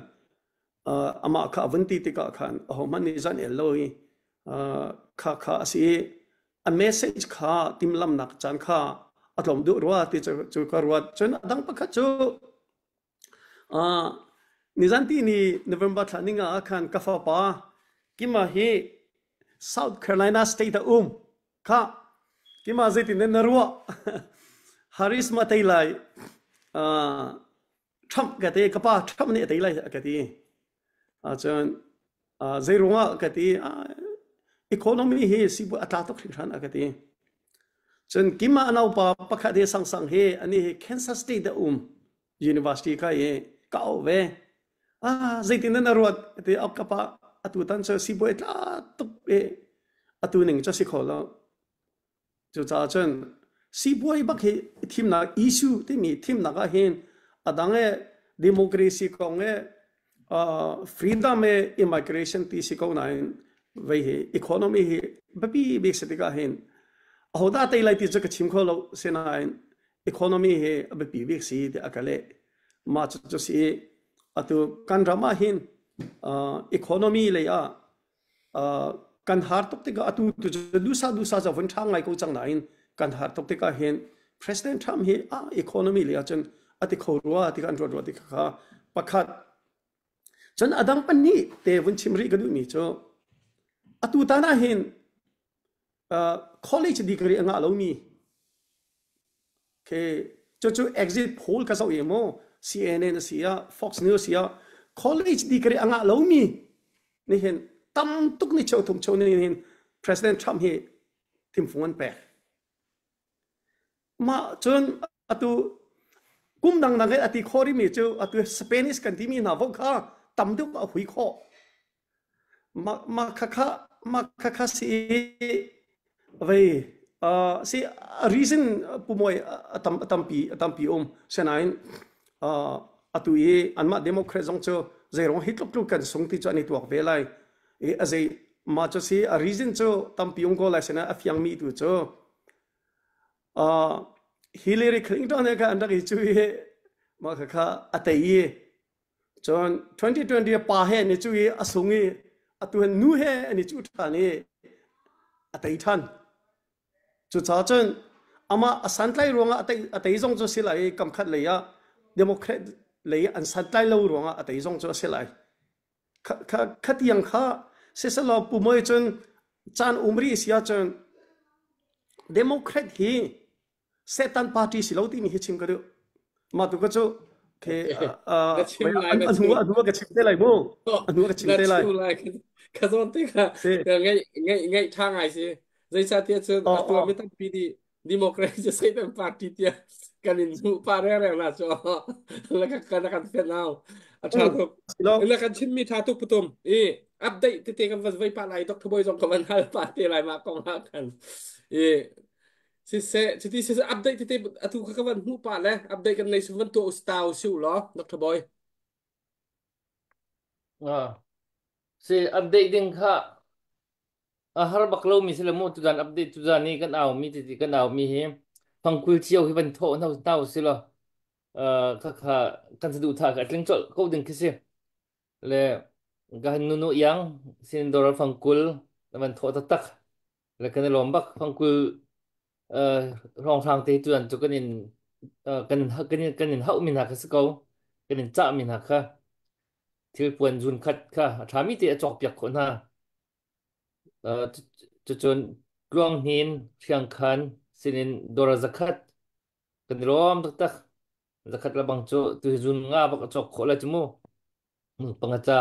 ama kha avanti te ka khan ho man ni zan eloi kha kha si a message kha timlam nak chan kha atlom du ruwa ti chu ka ruwa chen adang pakha chu nizanti ni November thaninga khan kafa pa kima hi South Carolina state kha kima zeti ne narwa Harris ma tailai Trump gate kapa Trump ne tailai gati chen zerunga gati economy hi sibu atato khran agati chen kima anau pa pakha de sang he ani Kansas State University ka ye ka ve zaitin na ruat te ap kapa atu tan cha sibu eta tup e atu ning cha sikhola chu cha chen sibu ai bak he thim na issue te mi thim na ga hen adange democracy ko nge freedom e immigration ti sikau nain vậy hi economy hi babi big city ka hin ahoda tai lai ti chaka chim kholo senain economy hi babi big si de akale ma chu si atu kan rama hin economy le ya kan har tok te ka atu tu du sa za von thang ngai ko chang nain kan har tok te ka hin President Trump hi economy le ya chen ati khorwa ti kan ro ti kha pakhat chen adang pan ni te von chimri ka du mi cho atu tana hin college degree anga lo mi ke chu exit poll ka so emo CNN sia Fox News sia college degree anga lo mi ni hin tam tuk ni chau thum chau ni hin President Trump hi tim phun pe ma chun atu kum dang dang ati khori mi chu atu Spanish kan ti mi na vo kha tam duk a hui kho ma kha kha si vậy si reason pumoy atampi senain atui anma democrat jong cho zerong hitlok lu kan song ti chani tuak velai e azai ma cho si a reason cho tampi ko la sena afyang mi tu cho Hillary Clinton ka andak hi chu he ma kha atai chon 2020 pa he ni chu asungi atuhan nu he ani chu thani atai than chu cha chen ama asantlai ronga atai jong cho silai kam khat leya democrat le an santlai lo ronga atai jong cho silai khatiang kha sesalo pumoi chen chan umri sia chen democrat hi setan party silauti ni hichim kadu ma tu ko cho ke anu ka chimte lai mo anu ka chimte lai cái đó thì cái ngay thang ngày gì dây sa tiệt chứ tôi mới tập PD Democratจะใช้เป็น party เตียกันอินหูปาเร่ๆนะจ๊ะแล้วก็กันเฟนเอาอาชาทุกแล้วกันชิมมีทาทุกปุตุมอัปเดตที่กันวันไว้ปาไหลดอกทบอยจงกับมันหาปาร์ตี้อะไรมากองหากันสิเสสิที่สิอัปเดตที่อตุกกับวันหูปาแล้วอัปเดตกันในส่วนตัวอุสตาวชิวเหรอดอกทบอยsi update din kha har baklo mi sila mo tudan update tudan ni kan aw mi ti kan aw mi he pangkul chiao hi ban tho nau tau sila kha kha kan du tha ka tling chol ko din kisi le ga nu nu yang sin dor pangkul ban tho ta tak le kan lom bak pangkul rong thang te tudan chu kan in kan in hau min ha ka se ko kan in cha min ha kha thil puan jun khat kha thami te chok pyak khon ha chon kluang hin thiang khan sinin dora zakat kan rom tak tak zakat labang chu tu jun nga bak chok khola chumo pangacha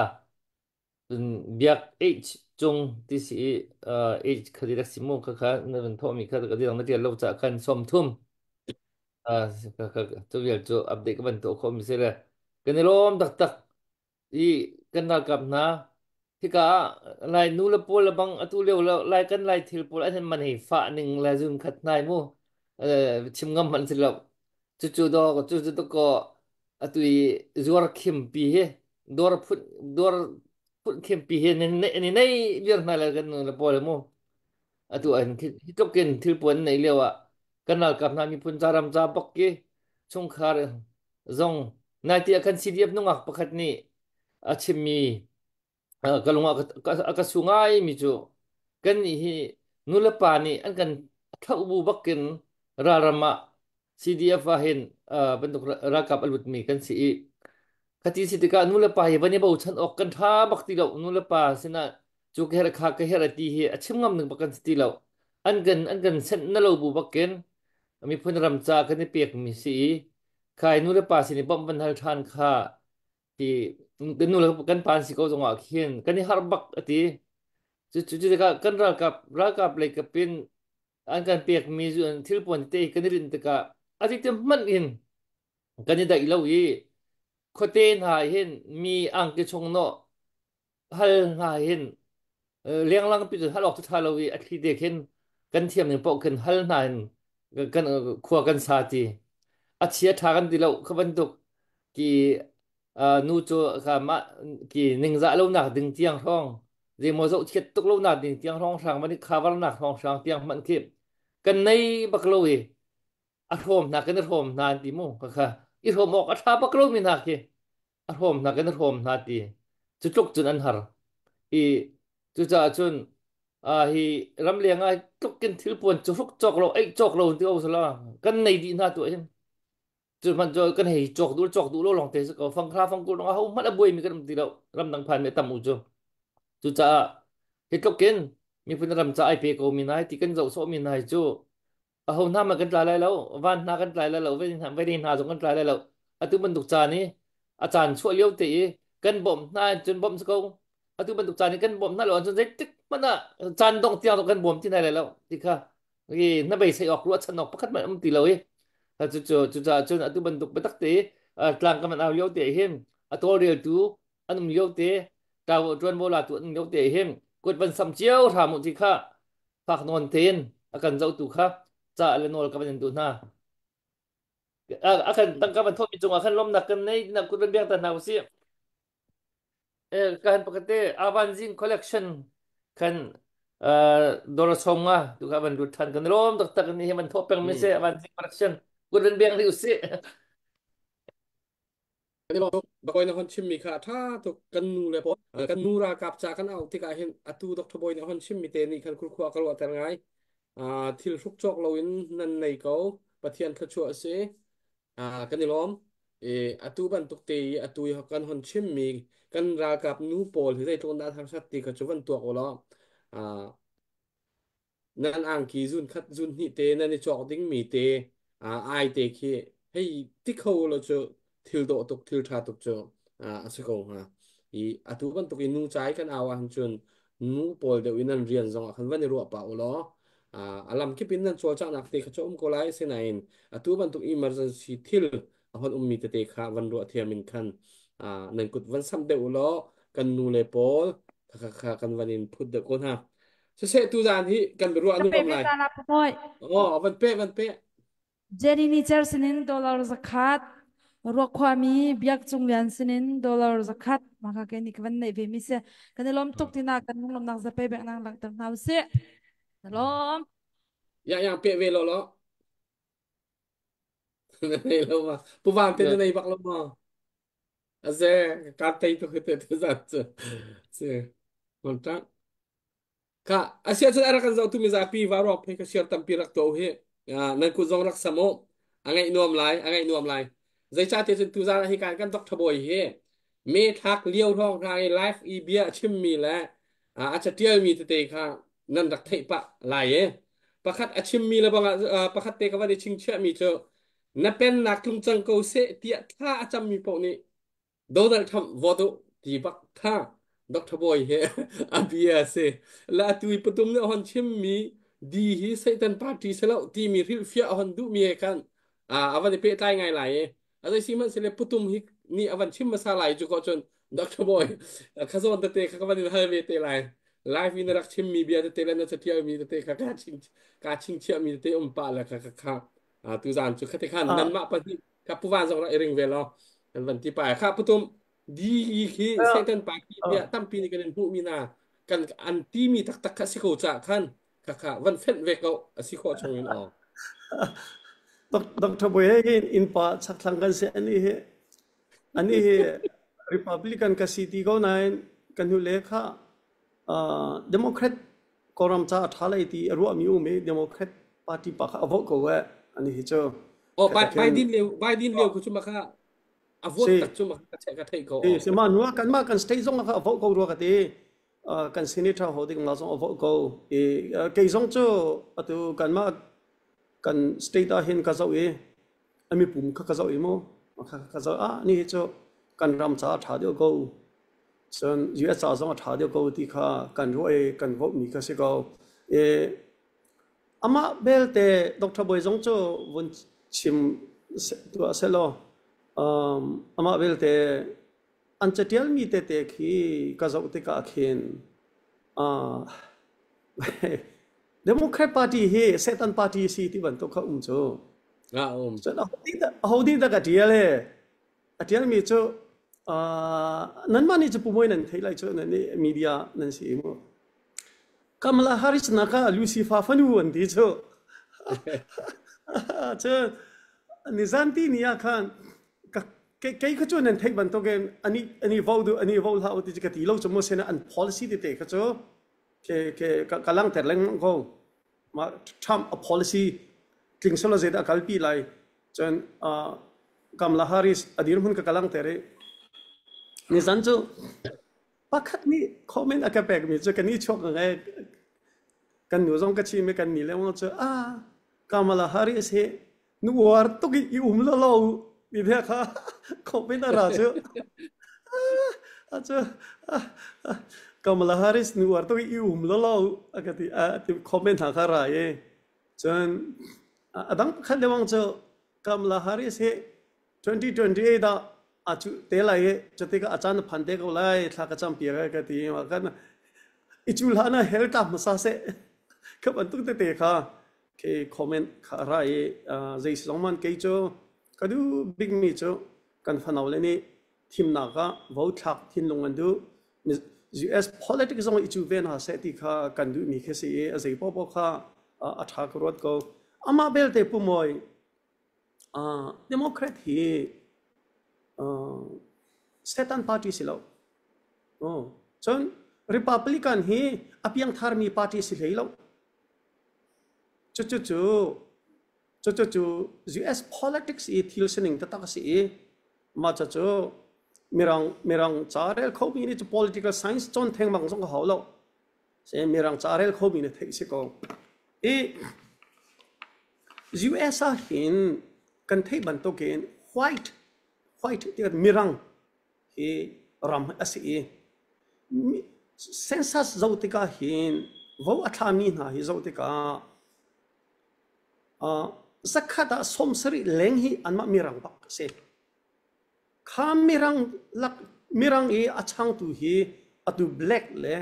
biak h chung ti si h khadirak simu kha kha na ban thomi kha ka dirang na ti lo cha khan som thum ka tu vel chu update ka ban to khom se le kan rom tak tak i kan na kap na ที่กาไลนูละปอลบังอตุเลียวไลกันไลทิลปอลอันนั้นมันให้ฝาหนึ่งไลซุนขัดนายมูเอ่อชิมงำมันสิแล้วจู่ๆดอกจู่ๆตก็อตุยจวรคิมปีเฮดอร์พุดดอร์พุดคิมปีเฮนี่ในเรื่องนั่นแหละกันนูละปอลมูอตุอันที่ตกินทิลปอนในเรียวอ่ะกันนัลกับนามีพุนจารามจาบักเกชงคาร์ซงนายที่อากันซีเดียบนุ่งอักปะขัดนี่อาชิมี kalunga ka sungai mi chu kan ni hi nula pa ni an kan thau bu bakin rarama CDF a hin bentuk rakap alut mi kan si kati si tika nula pa hi bani bau chan ok kan tha bakti lo nula pa sina chu ke her kha ke her ti hi achim ngam ning bakan sti lo an kan sen na lo bu bakin mi phun ram cha kan ni pek mi si khai nula pa si ni bom ban hal than kha thì đến nu là kan pan si ko zong a khian kan ni har bak ati chu ka kan ra kap le ka pin an kan pek mi zu an thil pon te kan rin te ka ati te man in kan ni da ilo yi khote na hin mi ang ke chong no hal na hin liang lang pi zu hal ok ta lo yi a thi de khen kan thiam ni pok kan hal na hin kan khwa kan sa ti a chia tha kan di lo khaban tuk ki nu cho kha ma ki ning za lo nak ding tiang thong je mo zo chet tuk lo nak ding tiang thong sang ma ni kha wal nak thong sang tiang man ki kan nei bak lo e a thom na kan thom na ti mo kha i thom ok a tha bak lo mi na ki a thom na kan thom na ti chu tuk chun an har i chu cha chun hi ram liang ai tuk kin thil pon chu fuk chok lo ai chok lo ti o sala kan nei di na tu emจุดมันจะกันให้จอกดูโลลองเตะสกอฟังคราฟังกูลองเอามันละบวยมีกันตีเรารำดังผ่านไม่ต่ำอุจจุจ้าเฮ็ดก็กินมีเพื่อนรำจ้าไอเปโกมีนายที่กันเจ้าโซมีนายจูเอาหน้ามากันตายแล้ววันหน้ากันตายแล้วเวทีหน้าสงกันตายแล้วอาตุบันตุกจานี่อาจารย์ช่วยเลี้ยวตีกันบ่มนายจนบ่มสกออาตุบันตุกจานี่กันบ่มน่าหลอนจนเด็กตึกมันอ่ะจานต้องเตียวต้องกันบ่มที่ไหนแล้วที่ค่ะนี่น่าไปใส่ออกรั้วฉันออกประคัดมันตีเราเอ้ chu cha chun atu banduk batak te tlang kaman aw yo te hem ato real tu anum yo te taw tron bola tu anum yo te hem kut ban sam chiao tha mu ti kha phak non ten akan zau tu kha cha le nol kaman tu na akan tang kaman thop chung akan lom nak kan nei na kut ban biang ta na si kan pakate avanzing collection kan dora songa tu kaman du than kan rom tak tak ni man thop peng me se avanzing collection kut ban biang ri usi อันนี้เราบางคนคนชิมมีค่ะถ้าตกกันนูเลยพอกันนูรากับจากกันเอาที่กายเห็นอตูดอกทบอยในคนชิมมีเตนี่คันคุยกันว่าแต่ไงอ่าที่ลุกจอกเราอินนั่นในเขาปะเทียนขชัวเสกันนี่ล้อมอตูบันตุกตีอตูยกันคนชิมมีกันรากับนูโปลที่ได้ตรงด้านทางสัตติขจวันตัวก็ล้ออ่า นั่นอ่างกีจุนคัดจุนนี่เตนั่นในจอกดิ้งมีเตไอเตคีให้ที่เขาเราจะทิลโดตกทิลทาตกเจอสกงฮะอาทุกันตกอินูใจกันเอาอันจนนูปอลเดวินันเรียนจงคันวันในรัวเปล่าล้ออาลัมคิปินนั่นชัวจังนักเตะขจมโกไลเซนัยนอาทุกันตกอิมเมอร์เจนซีทิลคนมีเตะขาวันรัวเทียมินคันนั่นกุดวันซ้ำเดวล้อกันนูเลปอลค่ะกันวันนินพุทธเดก้นฮะ Sese tu zan hi kan beru anu Pe ram me lai. ta na poi Oh, van pe. Jenny ni char sinin dollar zakat rokwami biak chunglian sinin dollar zakat maka ke ni kwan nei ve mi se kan lom tok tina kan lom nak za pe be nang lang tak nau se lom Yang pe ve lo. Nei lo ma. Pu van te nei bak lo ma. Aze ka tai tu zan. Se. Kontak. Ka asia chu ara kan zau tu mi za pi varok pe ka siar tam pi rak to he. Nan ku zong rak samo. Angai nuam lai. Zai cha te tu za hi kan tok thboi he. Me thak lieu thong thai life e bia chim mi la. Acha tiel mi te kha nan rak thei pa lai e. Pakhat achim mi la bang pakhat te ka wa de ching che mi cho. Na pen nak tung chang ko se tia tha acham mi po ni. Donald Trump voto ti bak tha Dr. Boy he abia se la tui putum ne hon chim mi di hi Satan party selo ti mi ril fia hon du mi kan awan pe tai ngai lai azai si man se le putum hi ni awan chim ma sa lai ju ko chon Dr. Boy khazon tate khakavan ha ve te lai life in rak chim mi bia te lan na chatia mi te ka ching chia mi te pa la kha tu zan chu khate khan nan ma pa ni ka puwan zong ra ring ve lo kan van ti pa kha putum di khi setan pa ki bia tam pi ni kan hu mi na kan an ti mi tak tak ka si ko cha khan kha van fet ve ko si ko chong in o Dr. Boy in pa saklang kan se ani Republican ka city ko na kan hu lekha Democrat koram cha thalai ti ru ami u me Democrat party pa kha vote ko wa ani hi cho oh Biden leo ku chuma kha avot tak chuma ka thai ko se ma kan state zong kha vote ko ru ka ti kan senator holding la zong vote ko ke zong cho atu kan state a hin ka zo ami pum kha zo mo kha zo ni hi cho kan ram cha tha dio ko son US cha zong tha dio ko ti kha kan roi kan vote mi ka se ko ama belte Dr. Boy zong cho won chim tu se lo ama belte an chatial mi te khi ka zo te ka khin Democrat Party he Satan Party si ti ban to kha cho so holding da ka dia le atial mi cho nan mani chu pumoi nan thei lai cho nan media nan si mo Kamala Harris na ka Lucifer fanu an di cho cho nizanti niya khan cái chỗ này thấy bản thân anh vào hậu thì cái tỷ lệ cho mua xe anh policy thì cái chỗ cái lang thật lang go mà Trump policy kinh số là gì đã cái pi lại cho Kamala Harris adir hun cái lang thật đấy ni san cho bác khách ni comment ở cái bag mi cho cái ni chọc cái nửa trong cái chi mấy cái ni lấy mà cho Kamala Harris he nuar to cái lo lo đi theo khá comment ra chứ chứ Kamala Harris nuar to cái lo lo cái thì comment thằng khá ra ye chân đang khăn để mong cho Kamala Harris he 2028 đó chú thế lại cho thế cái ajan phản thế cái lại thà cái trăm bia cái thì mà cái chú là na hell tam mà sao sẽ các bạn tụi thế khá cái comment khá ra ye dây song man cái chỗ cái đó big me chỗ kan fanau le ni thim na ka vote thak thin long an du US politics ong ichu ven ha se ti kha kan du mi khe se a zai po kha a thak rot ko ama bel te pu moi Democrat hi Satan party silo chon Republican hi apiang thar mi party silei lo chu US politics i thil sening ta ka si ma chu mirang charel khomi ni political science chon theng mang song ho lo se mirang charel khomi ni thei se ko US a hin kan thei ban to gen white ti mirang hi ram asi census zautika hin vo athami na hi zautika zakhata somsari leng hi anma mirang bak se kham mirang e achang tu hi atu black le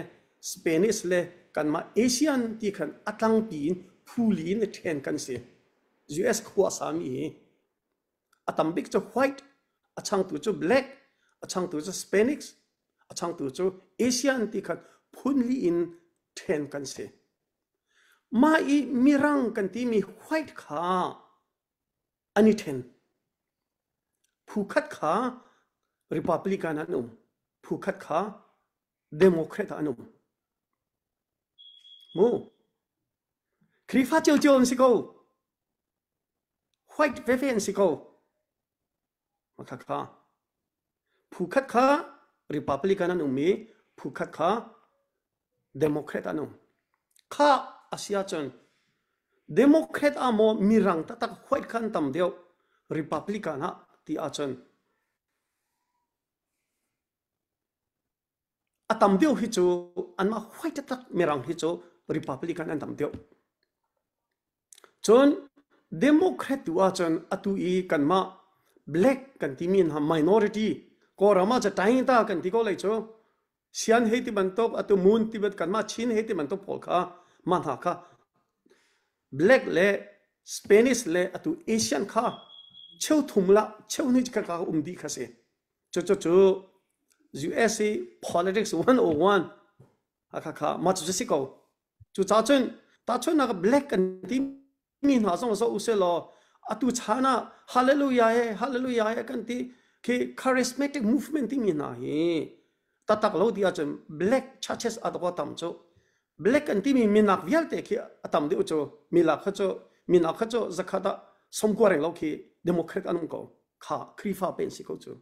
Spanish le kanma Asian ti khan atlang pin phuli ne then kan se US khwa sami atambik cho white achang tu cho black achang tu cho Spanish achang tu cho Asian ti khan phunli in then kan se ma i mirang kan ti mi white kha ani then phukhat kha Republican anum phukhat kha Democrat anum mo krifa chil si ko white veven si ko makha kha phukhat kha Republican anum mi phukhat kha Democrat anum kha Asia chon Democrat amo mirang tak white kan tam deu Republican ha ti achon atam deu hi chu anma white tak mirang hi chu Republican an tam deu chon Democrat tu achon atu i kanma black kan ti min ha minority ko rama cha tai ta kan ti ko le cho sian he ti ban tok atu mun ti bet kan ma chin he ti ban tok pol kha man ha kha black le Spanish le atu Asian kha cheu thumla cheu ni ka di kha se cho USA politics 101 akha kha ma chu si ko chu cha chen ta chen na black kan ti mi na so so use lo atu chana hallelujah he kan ti ke charismatic movement ti mi na he ta tak lo dia chen black churches adwa tam cho black kan ti mi nak vial te ki atam de cho mi la kha cho zakhada som ko reng lo ki democrat anum ko kha krifa pen si ko cho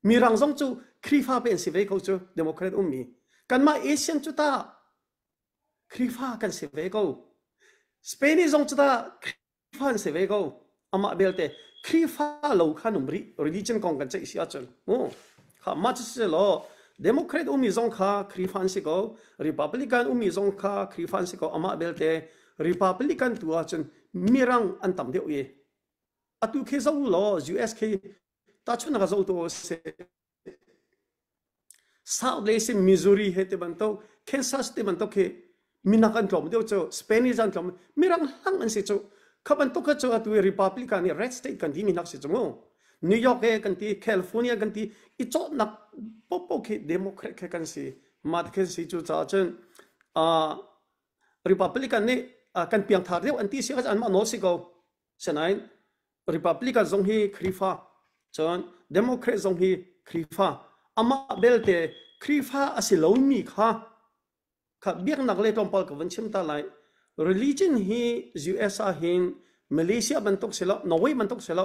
mi rang zong chu krifa pen si ve ko cho democrat mi kan ma Asian chu ta krifa kan si ve ko Spanish zong chu ta krifa si ve ko ama belte krifa lo khanum religion kong kan che sia chon mo kha ma chu se lo democrat mi zong kha krifa si ko republican mi zong kha krifa si ko ama belte republican tu a chon mirang an tam de ye atu ke zo lo US ke ta chuna ga zo to se South Lake Missouri hete banto Kansas te banto ke minakan klom de cho Spanish an klom mirang hang an se cho khaban to ka cho atu republican ni red state kan di minak se cho New York ke kan ti California kan ti I cho nak popo ke democrat ke kan si mat ke si chu cha chen republican ni kan piang thar deu an ti si an ma no si go senai republican zong hi krifa chon democrat zong hi krifa ama belte krifa asilomi kha biak nak le tom pal ka van chim ta lai religion hi US a hin Malaysia bantok selo Norway bantok selo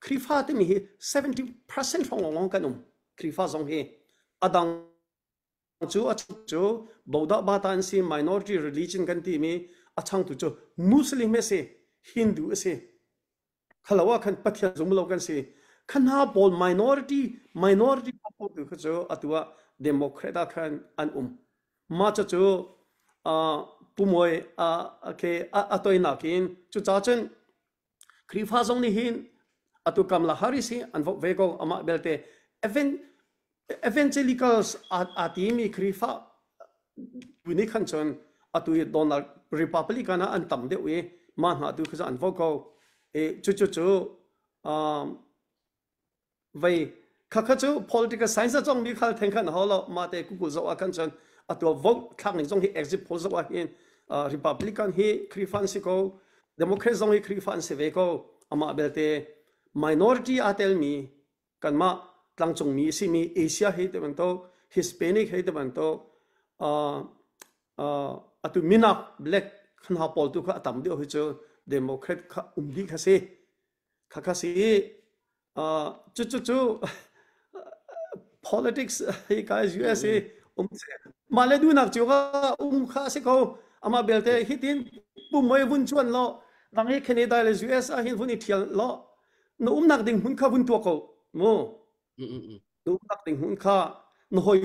krifa te mi hi 70% phong long kanum krifa zong hi adang chu boda batan si minority religion kan ti mi achang tu chu muslim me se hindu se khalawa khan pathya zum lo kan se khana bol minority po tu chu atwa democrat khan an ma chu pumoi ke atoi na kin chu cha chen krifa zong ni hin atu Kamala Harris hi an vok veko ama belte evangelicals atimi krifa wini khan chon atu Donald Republican an tam de we man ha tu kha an voko e chu vai kha chu political science chong mi khal theng khan holo ma te ku zo akan chon atu vote khang ni chong hi exit poll zo hin Republican hi krifan si ko Democrat zong hi krifan se ve ko ama belte minority atel mi kan ma tlang chong mi si mi Asia he te ban to Hispanic he te ban to atu minak black khan ha pol tu kha tam de ho chu Democrat kha di kha se kha si chu politics he guys USA male du nak chu ga kha se ko ama belte hitin pu moi vun chuan lo dang he Canada le US a hin vuni thial lo no nak ding hun kha vun to ko mo no nak ding hun kha no hoi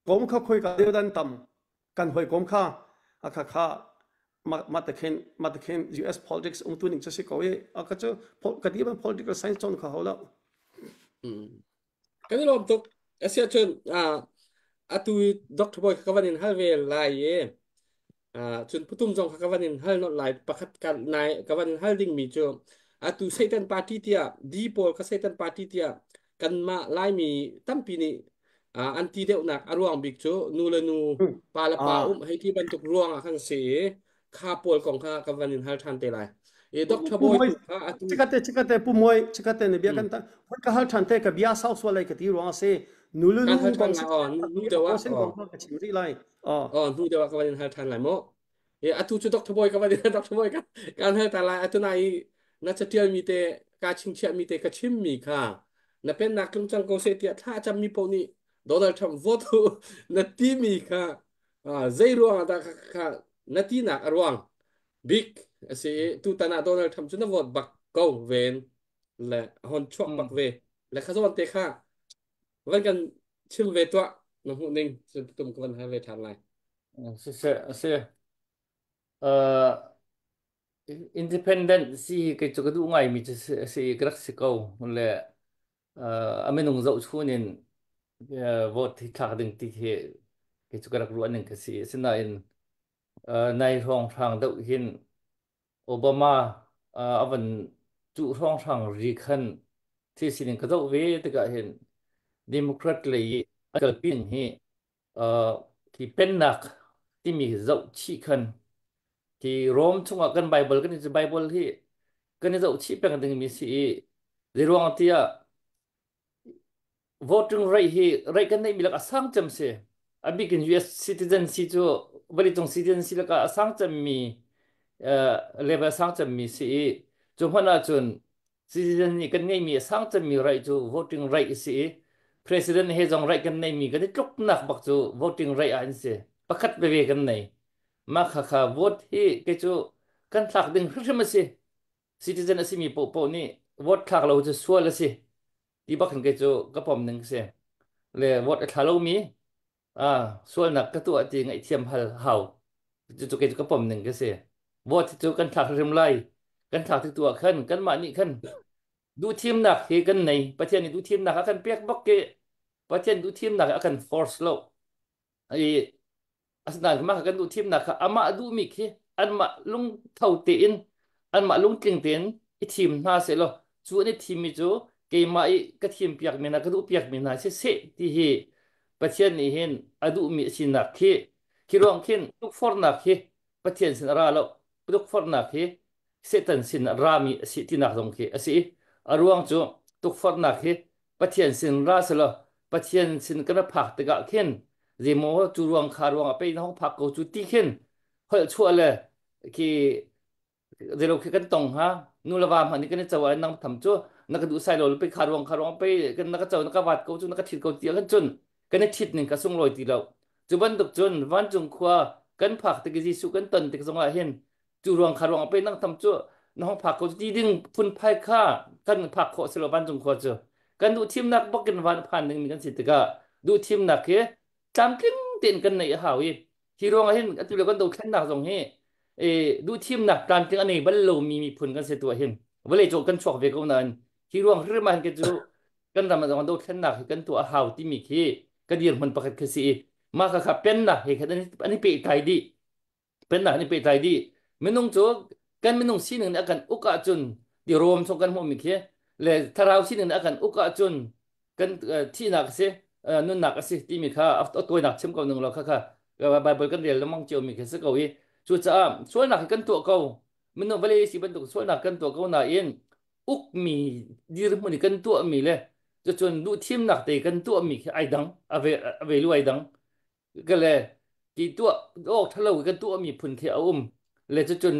kom kha khoi ka de dan tam kan hoi kom kha kha ma ta khen US politics tu ning chasi ko e ka chu ka di ban political science chon kha hola cái này làm tục Asia chân atu Dr. Boy kakawanin halve lai ye chun putum jong kakawanin hal not lai pakhat kan nai kawanin hal ding mi cho atu Satan party tia di pol ka Satan party tia kan ma lai mi tampi ni anti deuh nak aruang bik cho nu le nu pala pa hai ti ban tuk ruang khan se kha pol kong kha kawanin hal than te lai e Dr. Boy ka atu chikate pu moi chikate ne bia kan ta hoi ka hal than te ka bia south wa lai ka ti ruang se nulu kan hal than nu de wa ka chimri lai nu de wa kawanin hal than lai mo e atu chu Dr. Boy kawanin Dr. Boy kan hal ta lai atu nai na chatial mi te ka ching chia mi te ka chim mi kha na pen nak kum chang ko se tia tha cham mi po ni Donald Trump vote na ti mi kha zai ruang ta kha na ti nak arwang big se tu tana Donald Trump chu na vote bak ko ven le hon chok bak ve le kha zon te khaวันกันชิมเวตัวน้องนิ่งจะตุ่มกันให้เวทำไรse independent si cái chỗ cái du ngoài mình se grak se ko le amenung zau chunin voteที่ทักดึงที่ที่จุกรักรู้อันหนึ่งก็สิสินะอินในรองทางเดาหินโอบามาอวันจุรองทางรีคันที่สิ่งก็ต้องเวทก็เห็นดิโมแครตเลยอักลปินฮีเอ่อที่เป็นนักที่มีเจ้าชีคันที่รวมช่วงกันไบเบิลกันจะไบเบิลที่กันเจ้าชีเป็นกันถึงมีสิในรองที่ voting right hi right kan nei milak asang cham se abi kin US citizen si chu bari tong citizen si laka asang cham mi level asang cham mi si chu hana chun citizen ni kan nei mi asang cham mi right chu voting right si president he jong right kan nei mi kan tlok nak bak chu voting right an se pakhat be ve kan nei ma kha kha vote hi ke chu kan thak ding hrim se citizen asimi po po ni vote thak lo chu sual se di bakhan ke chu ka pom ning se le what a thalo mi sual nak ka tu ati ngai thiam hal hau chu ke chu ka pom ning ke se what chu kan thak rim lai kan thak ti tu khan kan ma ni khan du thiam nak he kan nei pathian ni du thiam nak akan pek bak ke pathian du thiam nak akan force lo ai asnan ma kan du thiam nak ama du mi khi an ma lung thau te in an ma lung king ten I team na se lo chu ni team mi chu ke mai ka team piak me na ka du piak me na se ti hi pathian ni hen adu mi sin na khi rong khin tuk for na khi pathian sin ra lo tuk for na khi se tan sin ra mi si ti na rong khi asi aruang chu tuk for na khi pathian sin ra se lo pathian sin ka phak te ga khin zemo chu ruang kha ruang pe na hong phak ko chu ti khin hol chu le ki zero khi kan tong ha nu la wam han ni kan chawa nang tham chu na ka du sai lo pe kha ruang pe kan na ka chaw na ka wat ko chu na ka thit ko ti kan chun kan ni thit ning ka sung loi ti lo chu ban duk chun van chung khwa kan phak te ki ji su kan ton te ka song la hen chu ruang kha ruang pe nang tham chu na hong phak ko ti ding phun phai kha kan phak kho se lo ban chung khwa chu kan du thim nak bak kan van phan ning mi kan sit ka du thim nak ke tam king ten kan nei hawi hi ruang hen atu lo kan do khan nak jong heดูทีมหนักการที่อันนี้บัลโลมีผลกันเสียตัวเห็นวันเลยโจกันชกเวกนั้นที่ร่วงเรื่องมันก็จะกันรำมันต้องดูแค่หนักกันตัวหาวที่มีขี้กันยืนมันประกาศคือสิมาค่ะเป็นหนักเห็นอันนี้เปย์ไทยดีเป็นหนักนี่เปย์ไทยดีไม่นุ่งโจกันไม่นุ่งสีหนึ่งอากันอุกอาจุนเดี๋ยวรวมชกกันหัวมีขี้เลยถ้าเราสีหนึ่งอากันอุกอาจุนกันที่หนักสินุ่นหนักสิที่มีค่าเอาตัวหนักเชื่อมกับหนึ่งเราค่ะไบเบิลกันเรียนแล้วมองเจียวมีแค่สักเอาไว้ chu cha sual nak kan to ko min no vale si ban to sual nak kan to ko na in uk mi dir mun kan to mi le chu chun du thim nak te kan to mi ai dang ave lu ai dang cái lệ kỳ tua ô thà lâu cái tua mi phun khi lệ cho chun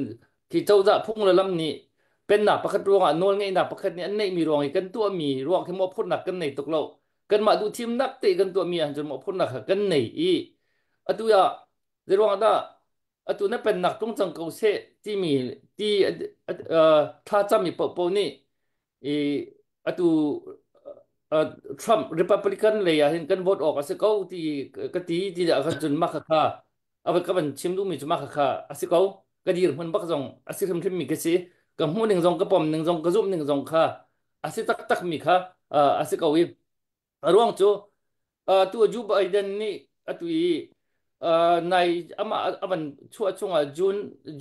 kỳ châu dạ phung là lâm nị bên nạp bắt ruộng à nôn ngay nạp bắt này anh này mi ruộng cái tua mi ruộng cái mỏ phun nạp cái này tục lâu cái mà du chim nạp tệ cái tua mi anh chun mỏ phun nạp cái này ý à tu ya cái ruộng đó à tu nó bên nạp trong trong cầu xe tí mi tí thà chăm mi bộ bộ nị ý à tu Trump Republican เลยอ่ะเห็นกันโหวตออกอ่ะสิเขาที่กติที่จะกันจนมากค่ะเอาไปกับมันชิมดูมีจนมากค่ะอ่ะสิเขาก็ดีมันบักจงอ่ะสิทำที่มีกันสิกับหูหนึ่งจงกับปอมหนึ่งจงกับซุปหนึ่งจงค่ะอ่ะสิตักมีค่ะอ่ะสิเขาอีร่วงจูตัวจูบไอเดนนี่อ่ะตัวอีในอามันช่วง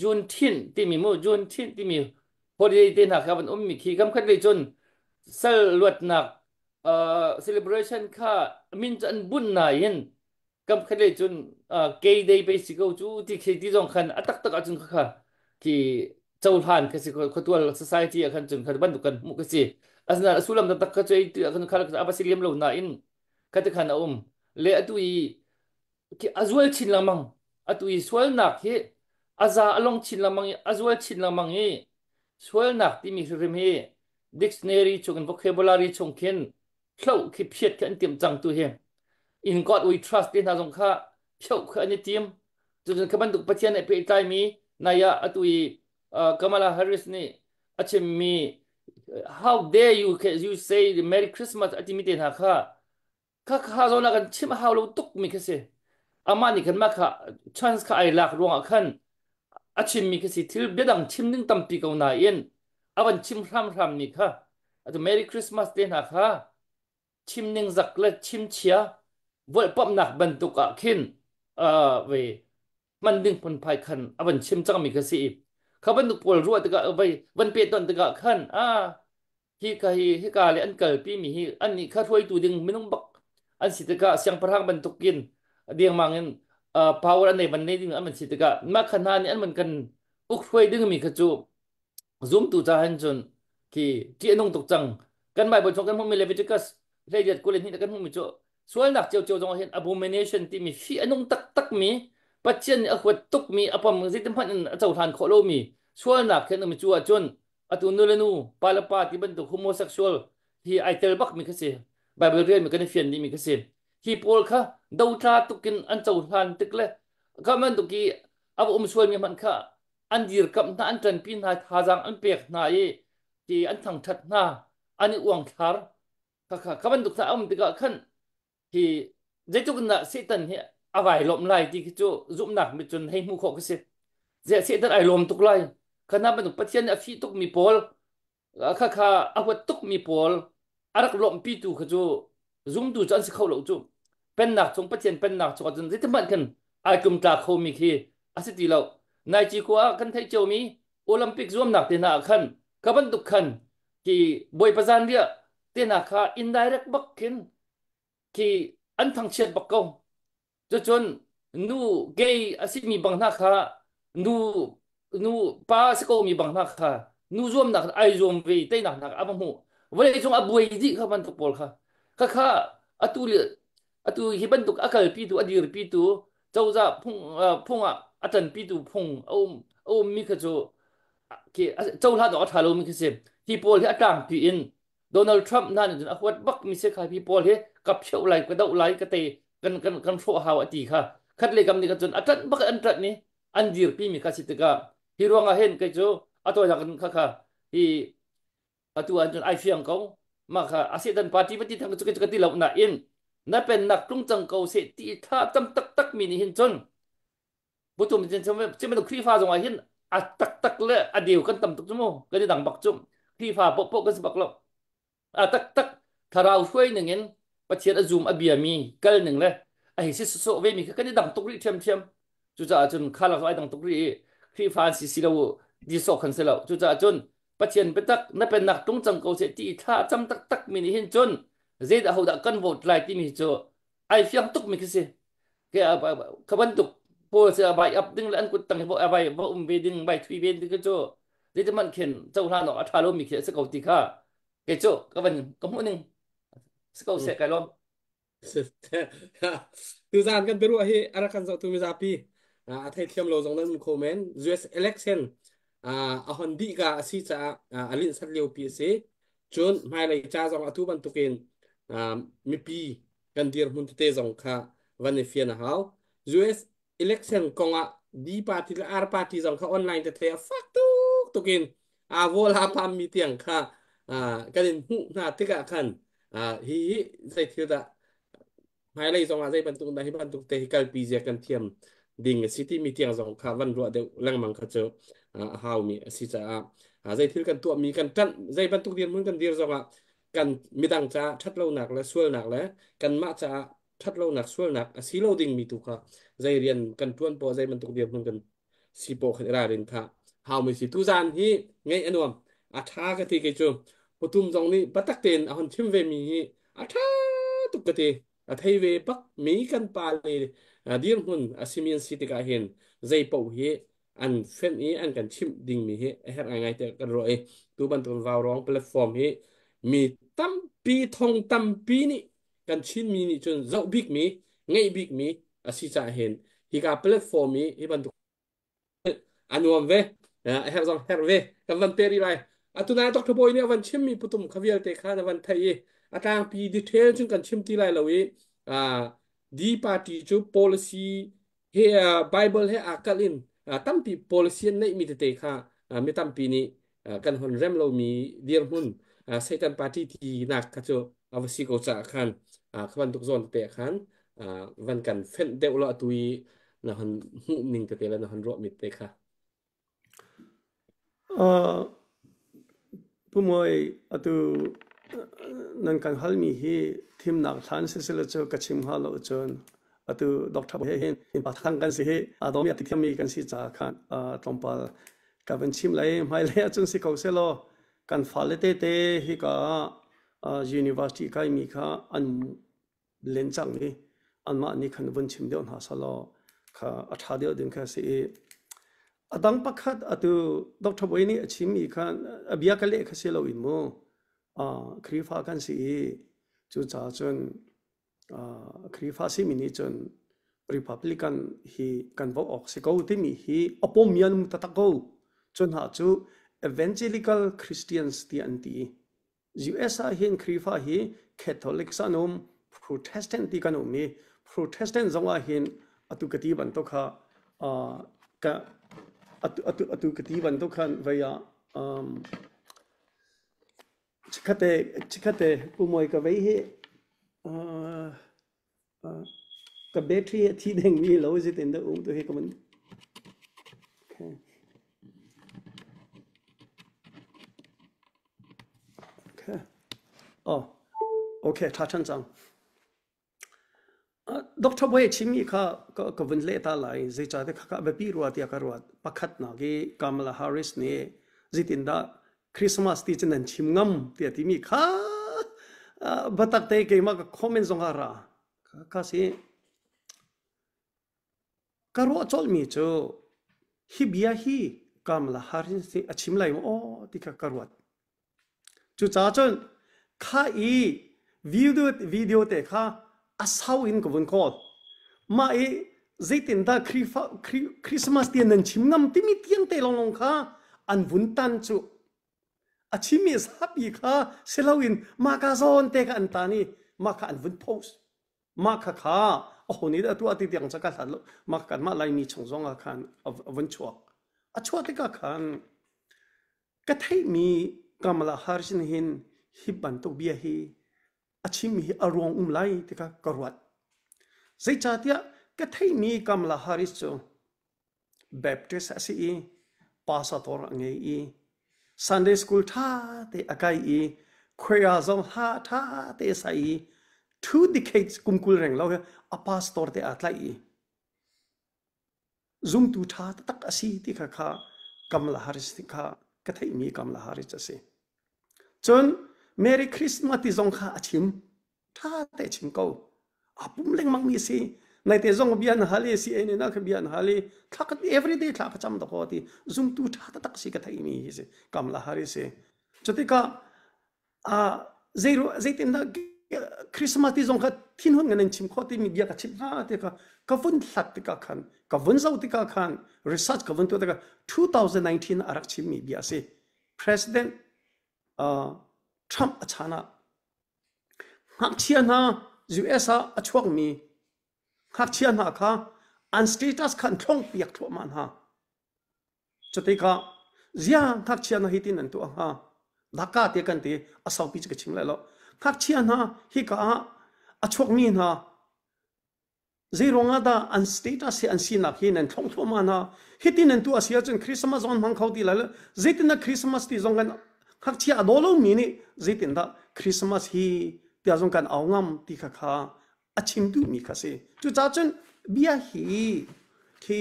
จูนทินที่มีมูจูนทินที่มีพอดีเดินหาครับมันมีขี้กำคัดเลยจนเซลล์ลวดหนัก celebration ค่ะมินจันบุญนายนกำคัดเลยจนgay day ไปสิเขาจูที่เคที่จงคันอัตักจนค่ะที่เจ้าผ่านคือสิเขาตัว society คันจนคันบันทุกันมุกสิอันนั้นสุลัมตักก็จะอีคันคันอับสิเลียมเรานายนคัดขันเลอตุยที่อ z ว e ชินละมังอตุยสวลนักเฮอาซาอลองชินละมังอ z ว e ชินละมังเฮสวลนักที่มีเรื่องเฮ dictionary ชงกัน vocabulary ชงเข็น เข้าคิดเพียดกันเตรียมจังตัวเฮง in God we trust เดินทางสงข้าเข้าคืออันนี้เตรียมจนขบันตุประเทศในประเทศไทยมีนายาอตุยกัมลาแฮร์ริสนี่อาจจะมี how dare you you say the Merry Christmas อาจจะมีเดินหาข้าเรานักันชิม how เราตุกมีแค่เสอามานี่กันมากค่ะ chance ค่ะไอ้หลักรวงอ่ะขันอาจจะมีแค่สิที่เบียดังชิมนึงตั้มปีกเอาหน้าเอ็นอาวันชิมรำมีค่ะอาจจะ Merry Christmas เดินหาค่ะ ชิมนิ่งจักและชิมเชียวัดปั๊มหนักบรรทุกขินเวมันดึงผลภายคันอันชิมจังมีกษีเขาบรรทุกปวดรัวตะกะไปวันเปียตอนตะกะขันฮิกาเลยอันเกิดปีมีฮิอันนี้ข้าถ้วยตัวดึงไม่ต้องบักอันสิตะกะเสียงพลังบรรทุกกินเดียงมังเงินpower อันไหนมันในดึงอันมันสิตะกะมาขนาดนี้อันมันกันอุกถ้วยดึงมีขจูzoom tu cha han chun ki ti nong tok chang kan mai bo chong kan hum mi leviticus rejet kulen hi kan hum mi cho sual nak cheu cheu jong hen abomination ti mi fi anong tak tak mi patchen a khwat tuk mi apam zitim han chau than kholo mi sual nak khen mi chu a chun atu nu le nu pala pa ti ban tu homosexual hi ai tel bak mi khase bible read mi kan fian ni mi khase hi pol kha dau tha tukin an chau than tik le ka man tu ki abu sual mi man khaอันดีร์กับนั่นจันพินหาทาจังอันเปียกนายที่อันทางชัดหน้าอันนี้อวงทาร์ค่ะข้ามันตุกตาอันติกะขันที่เจ้าจุกน่ะเสตันเฮียอวัยลมไล่ที่คิดจูจุ่มหนักไปจนให้มุขก็เสียเสียตันไอลมตุกไล่ขณะมันตุกปัจจัยนฟีตุกมีโพลค่ะอวัตตุกมีโพลอารักลมปีตูคิดจูจุ่มดูจันสิเขาหลงจูเป็นหนักจงปัจจัยเป็นหนักจงจนที่มันกันไอกุมตาเขามีคีอาศัยที่เรานายจีกัวกันไทยเจ้ามีโอลิมปิกร่วมหนักเตนาขันขบันตุกขันที่บอยประจานเรียเตนาคาอินไดเรกบักขินที่อันทางเชียดบักกงจนนูเกย์อาศัยมีบางนักคานูนูป้าสกอมีบางนักคานูร่วมหนักไอร่วมเวเตนักอับหูวันนี้จงอับวยดีขบันตุกปอลค่ะอตุเลียอตุฮิบันตุกอักลปีตูอดีรปีตูเจ้าจะพุ่งอาจารย์ปีตูพุ่งเอามีขจูที่เจ้าหน้าที่อัฐาลมีขเสพที่พอลที่อาจารย์ปีอินโดนัลด์ทรัมป์นั่นจนอวัดบักมีเสกให้พี่พอลที่กับเชี่ยวไหลกระเดาไหลกระเตกันโฟหาวอตีค่ะคัดเลยกำนี้กันจนอาจารย์บักอันตรนี้อันดีร์ปีมีขสิทธิ์กาที่รวงอาเห็นกันจูอัตัวอย่างกันค่ะที่อัตัวอันจนไอเฟียงเขามาค่ะอาศัยดันปาร์ตี้ปฏิทางจุกที่เราหน้าอินนั่นเป็นนักกรุงจังเกาเสตีท่าจำตักมีนี่เห็นจน บุตุมจะไม่ต้องคลีฟ้าจงไว้เห็นอัดตักเลยอัดเดียวกันต่ำตุกจุ่มก็ได้ดังบักจุ่มคลีฟ้าโปะกันสบักลบอัดตักถ้าเราช่วยหนึ่งเงินประเทศอซูมอเบียมีกันหนึ่งเลยไอ้สิสโซเวมีก็ได้ดังตุกรีเทียมจุจ่าจนข้าเราไอ้ดังตุกรีคลีฟ้าสิเราดีโซกันเสร็จแล้วจุจ่าจนประเทศเป็นตักนั่นเป็นนักตรงจังเกาเสียที่ถ้าจำตักมีนี่เห็นจนเจดเอาดักกันโหวตไล่ที่มีโจไอ้เฟียงตุกมีก็สิแกขบันตุก po sa bai up ding lan kut tang bo abai bo be ding bai thui ben ding cho de man khen chau la no athalo mi khe sa ko ti kha ke cho ka ban ka mu ning sa ko se ka lom từ gianกันไปรู้ให้อารักันจะตุมิซาปีไทยเทียมโลจงนั้นคอมเมนต์ US election อาฮันดีกาสิจะอลินสัตเลียวปีเสจนไม่เลยจ้าจงอทุบันตุกินมีปีกันเดียร์มุนเตจงค่ะวันนี้เฟียนะฮาว US election กงดีปาร์ตี้และอาร์ปาร์ตี้จงค่ะออนไลน์แต่เทียฟักตุกินโวลาพามมีเตียงค่ะกันหูหน้าติกะขันฮีใจเทียดไม่เลยจงอาใจบรรทุกได้บรรทุกเตะกัลปีเจียกันเทียมดิ่งสิที่มีเตียงจงค่ะวันรัวเดียวแรงมังค่ะเจอฮาวมีสิจะใจที่กันตัวมีกันจันใจบรรทุกเดียนเหมือนกันเดียวจงกันมีดังจะชัดเล่าหนักและช่วยหนักและกันมาจะชัดเล่าหนักช่วยหนักสีเล่าดิ่งมีตุกค่ะใจเรียนกันทวนพอใจบรรทุกเดียนเหมือนกันสีโปขราเรียนค่ะฮาวมีสิทุจานที่ไงอันวมท้ากะทิกิจูปทุมจงนี้บัตตักเตนอันชิมเวมีท้าตุกกะทิไทยเวปักมีกันปาเลยดีร์มุนสิมีนสิติกาเห็นใจเป่าเฮอันเฟนอันกันชิมดิ่งมีเฮเฮ็ดไงแต่กันรอยตัวบันทุนวาวร้องแพลตฟอร์มเฮมีตั้มปีทองตั้มปีนี่กันชินมีนี่จนเจ้าบิ๊กมีไงบิ๊กมีสิจะเห็นที่กับแพลตฟอร์มมีที่บันทุอันวมเวเฮร์ซองเฮร์เวกันวันเปรีไรตุนาตอกทบอยเนี่ยวันชิมมีปุตุมขวิลเตคาในวันไทยตางปีดีเทลจึงกันชิมที่ไรเราดีปาร์ตี้จู policy เฮไบเบิลเฮอากาลินตั้มปี policy ในมีเตคาไม่ตั้มปีนี้กันหอนเรมเรามีเดียร์มุนเซตันปาร์ตี้ที่นักกระโจอวสิโกจากขันขวันตุกโซนเตะขันวันกันเฟนเดวลอตุยนะฮันหุ่นนิ่งเตะแล้วนะฮันรอมิเตค่ะผู้มวยอตุ นั่นกันฮัลมีฮีทีมนักทันสิสิเลจกระชิมฮัลโลจนตัวด็อกเตอร์เห็นปะทังกันสิอาดอมีติดที่มีกันสิจากกันตรงปะกับเป็นชิมเลยไม่เลยจนสิเขาเสลกันฟาเลเตฮิกาuniversity ก็มีค่ะอันเล่นจังนี่อันมาอันนี้ขันวันชิมเดียวหาสลอค่ะอัฐาเดียวดึงค่ะสิดังปักขัดตัวด็อกเตอร์บอยนี่ชิมอีกค่ะอภิยากันเล็กค่ะสิเราอินโมครีฟ้ากันสิจุดจ้าจนครีฟ้าสิมินิจน Republican ฮีกันบอกออกสิเขาที่มีฮีอปอมีอันมุตตะกูจนหาจู Evangelical Christians ที่อันที่ US ฮินครีฟ้าฮี Catholic สนุม Protestant ที่กันมี Protestant จงว่าฮินอตุกติบันตุค่ะกะอตุกติบันตุค่ะเวียชิคเตผู้มวยกับไว้ให้กับแบตเตอรี่ที่เด้งมีเราจะเต็มได้ตัวให้กับมันโอเคท่าชันจังด็อกเตอร์บอยชิมีค่ะก็วันเล่ตาไหลจะจ่ายแต่ข้าแบบพี่รัวที่อาการวัดปักขัดนักกามลาฮาริสเนี่ยจิตินดาคริสต์มาสที่จะนั่นชิมงำที่ที่มีข้าบัตักเตะเกี่ยมากคอมเมนต์ส่งหาราข้าสิการว่าจอลมีโจฮิบิยาฮีกามลาฮาริสที่ชิมไหลโอ้ที่ข้าการวัดจุดจ้าจนข้าวิดีโอเตะข้าอาสาวอินกับวันคอลมาจิตินดาคริสต์มาสที่นั่นชิมงำที่มีเตียงเตะลงข้าอันวุ่นตันจูอาชิมิสฮับอีค่ะเซลวินมาคาโซนเตกันตานีมาคาอันวันโพสมาคาข้าโอ้โหนี่ตัวติดยังจะกันสัตว์มากันมาไล่มีช่องอาคารวันชัวชัวติกาคันก็ให้มีกำลังฮาริสินหินฮิบันตุเบียฮีอาชิมิอารมณ์ไล่ติกากรวดใจจ่าเดียก็ให้มีกำลังฮาริสโจแบบเทสซีพาสตอร์ไงSunday school ท่าเตะอากาศควยอาซองท่าเตะใส่ 2 decades กุมกุลแรงเราอาพาสตอร์เตะอัตไลzoom ตูท่าตักอาศัยที่ข้ากำลังฮาริสที่ข้าก็ที่มีกำลังฮาริสจะสิจน Merry Christmas ที่ซองข้าชิมท่าเตะชิมเขาปุ่มเล็งมังมีสิในเตจงเบียนฮาลีสิเอ็นนักเบียนฮาลีทัก everyday ทักจำตะโคตี zoom ตูท่าตักสิก็ที่มีสิกำลังฮาริสจุดที่ข้าzeroตินดาคริสต์มาสที่ซงข้าทิ้งหุ่นเงินชิมข้อที่มีเบียกับชิมท่าที่ข้าก็วุ่นหลักที่ข้าขันก็วุ่นเจ้าที่ข้าขัน research ก็วุ่นตัวที่ข้า2019อารักชิมมีเบียสิ President Trump อาชนะหักเชียนฮะ US อาช่วงมีหักเชียนฮะข้า an status ขันท่องเปียกทั่วมันฮะจุดที่ข้าเสียหักเชียนฮะฮิตินันตัวฮะดักกาเตียกันตีอาสาวปีจกชิมเลยแล้วหักเชียนฮะฮิก้าอาช่วงมีฮะzero ngada an status se an sinak hin an thong thoma na hitin an tu asia chen Christmas on mang khauti la zetin na Christmas ti zongan khak chia adolo mini zetin da Christmas hi tia zong kan awngam ti kha kha achim tu mi kha se tu cha chen bia hi ki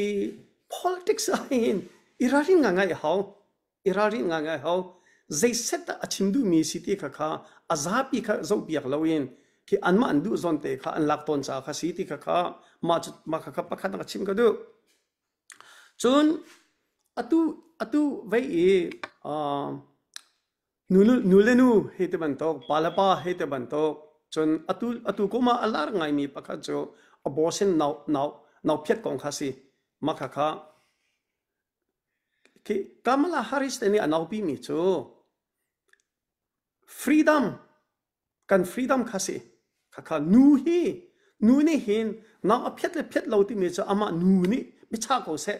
politics hin irari ngai hau zai set achim du mi siti kha kha azapi kha zo biak lawin ki anma andu zonte kha an lakton cha kha siti kha kha ma kha pakhat na chim ka du chun atu vai nulenu hete bantok palapa hete bantok chun atu koma alar ngai mi pakhat jo abortion now phet kong kha si ma kha ki Kamala Harris ni anau pi mi chu freedom kha si kha nu ni hin na a phet lo ti me cha ama nu ni bicha ko se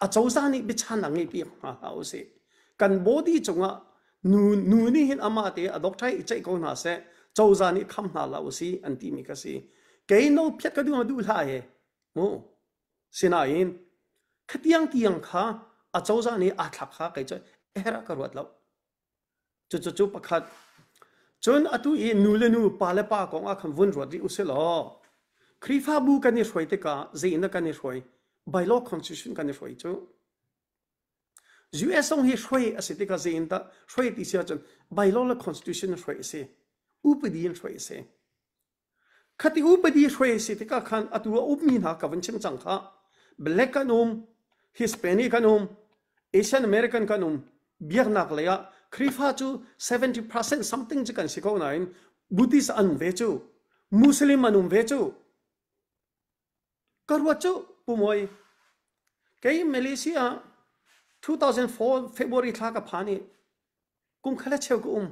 a chauza ni bicha na ngi pi ha au se kan body chunga nu ni hin ama te a doctor I chai ko na se chauza ni kham na la si anti mi ka si ke no phet ka du la he mo sina in khatiang tiang kha a chauza ni a thak kha kai cha era ka ruat lo chu pakhat จนอตุอีนูเลนูปาเลปากองอาคันวนรวดริอุเซลอครีฟาบูกันนี่ช่วยติกาเจีนกันนี่ช่วยไบโลคอนสติทูชันกันนี่ช่วยจู US องเฮช่วยอาศัยติกาเจีนตาช่วยติเสียจนไบโลและคอนสติทูชันช่วยเสียอุปดีนช่วยเสียขัดอุปดีช่วยเสียติกาคันอตัวอุปมีนากับวันเชิงจังค่ะเบลกกันฮิสเปนิกันเอเชียนอเมริกันกันเบียร์นักเลยอะครีฟาจู 70% something จะกันสิเขาไหนบุติสอันเวจูมุสลิมอันเวจูกรวดจูปุ่มวยแกยังมาเลเซีย2004 February ท่ากับพานี่กุมขลัดเชลกุม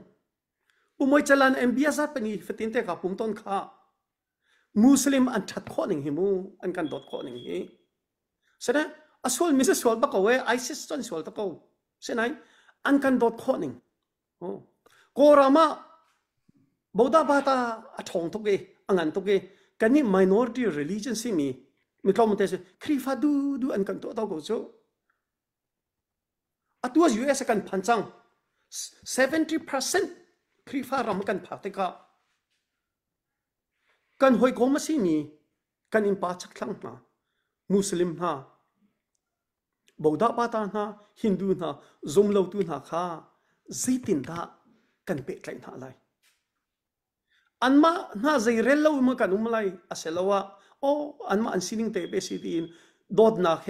ปุ่มวยจัลลันเอ็มบีเอสเป็นอีฟตินเตกับปุ่มต้นข้ามุสลิมอันชัดข้อหนึ่งหิมูอันกันดอดข้อหนึ่งหิเสร็จอส่วนมิสส่วนตะกเวไอซิสจนส่วนตะกเสร็จไหนอันกันดอดข้อหนึ่งโกรามาบอดาบาตาอัฐงทุกเกอังอันทุกเกกันนี่ minority religion สิมีคลอมเตสครีฟาดูอันกันตัวเท่ากูจูอัตัว US กันพันจัง 70% ครีฟารำกันพักเตกะกันหอยโกมาสิมีกันอินปาชักลังนะมุสลิมนะบอดาบาตานะฮินดูนะซุมเลวตูนะข้าซีตินดากันเปะไกลนะอะไรอันมาน่าใจเร็วมากันอะไรอาเซลว่าโอ้อันมาอันสิ่งเตะเบสิตีนโดดนักเฮ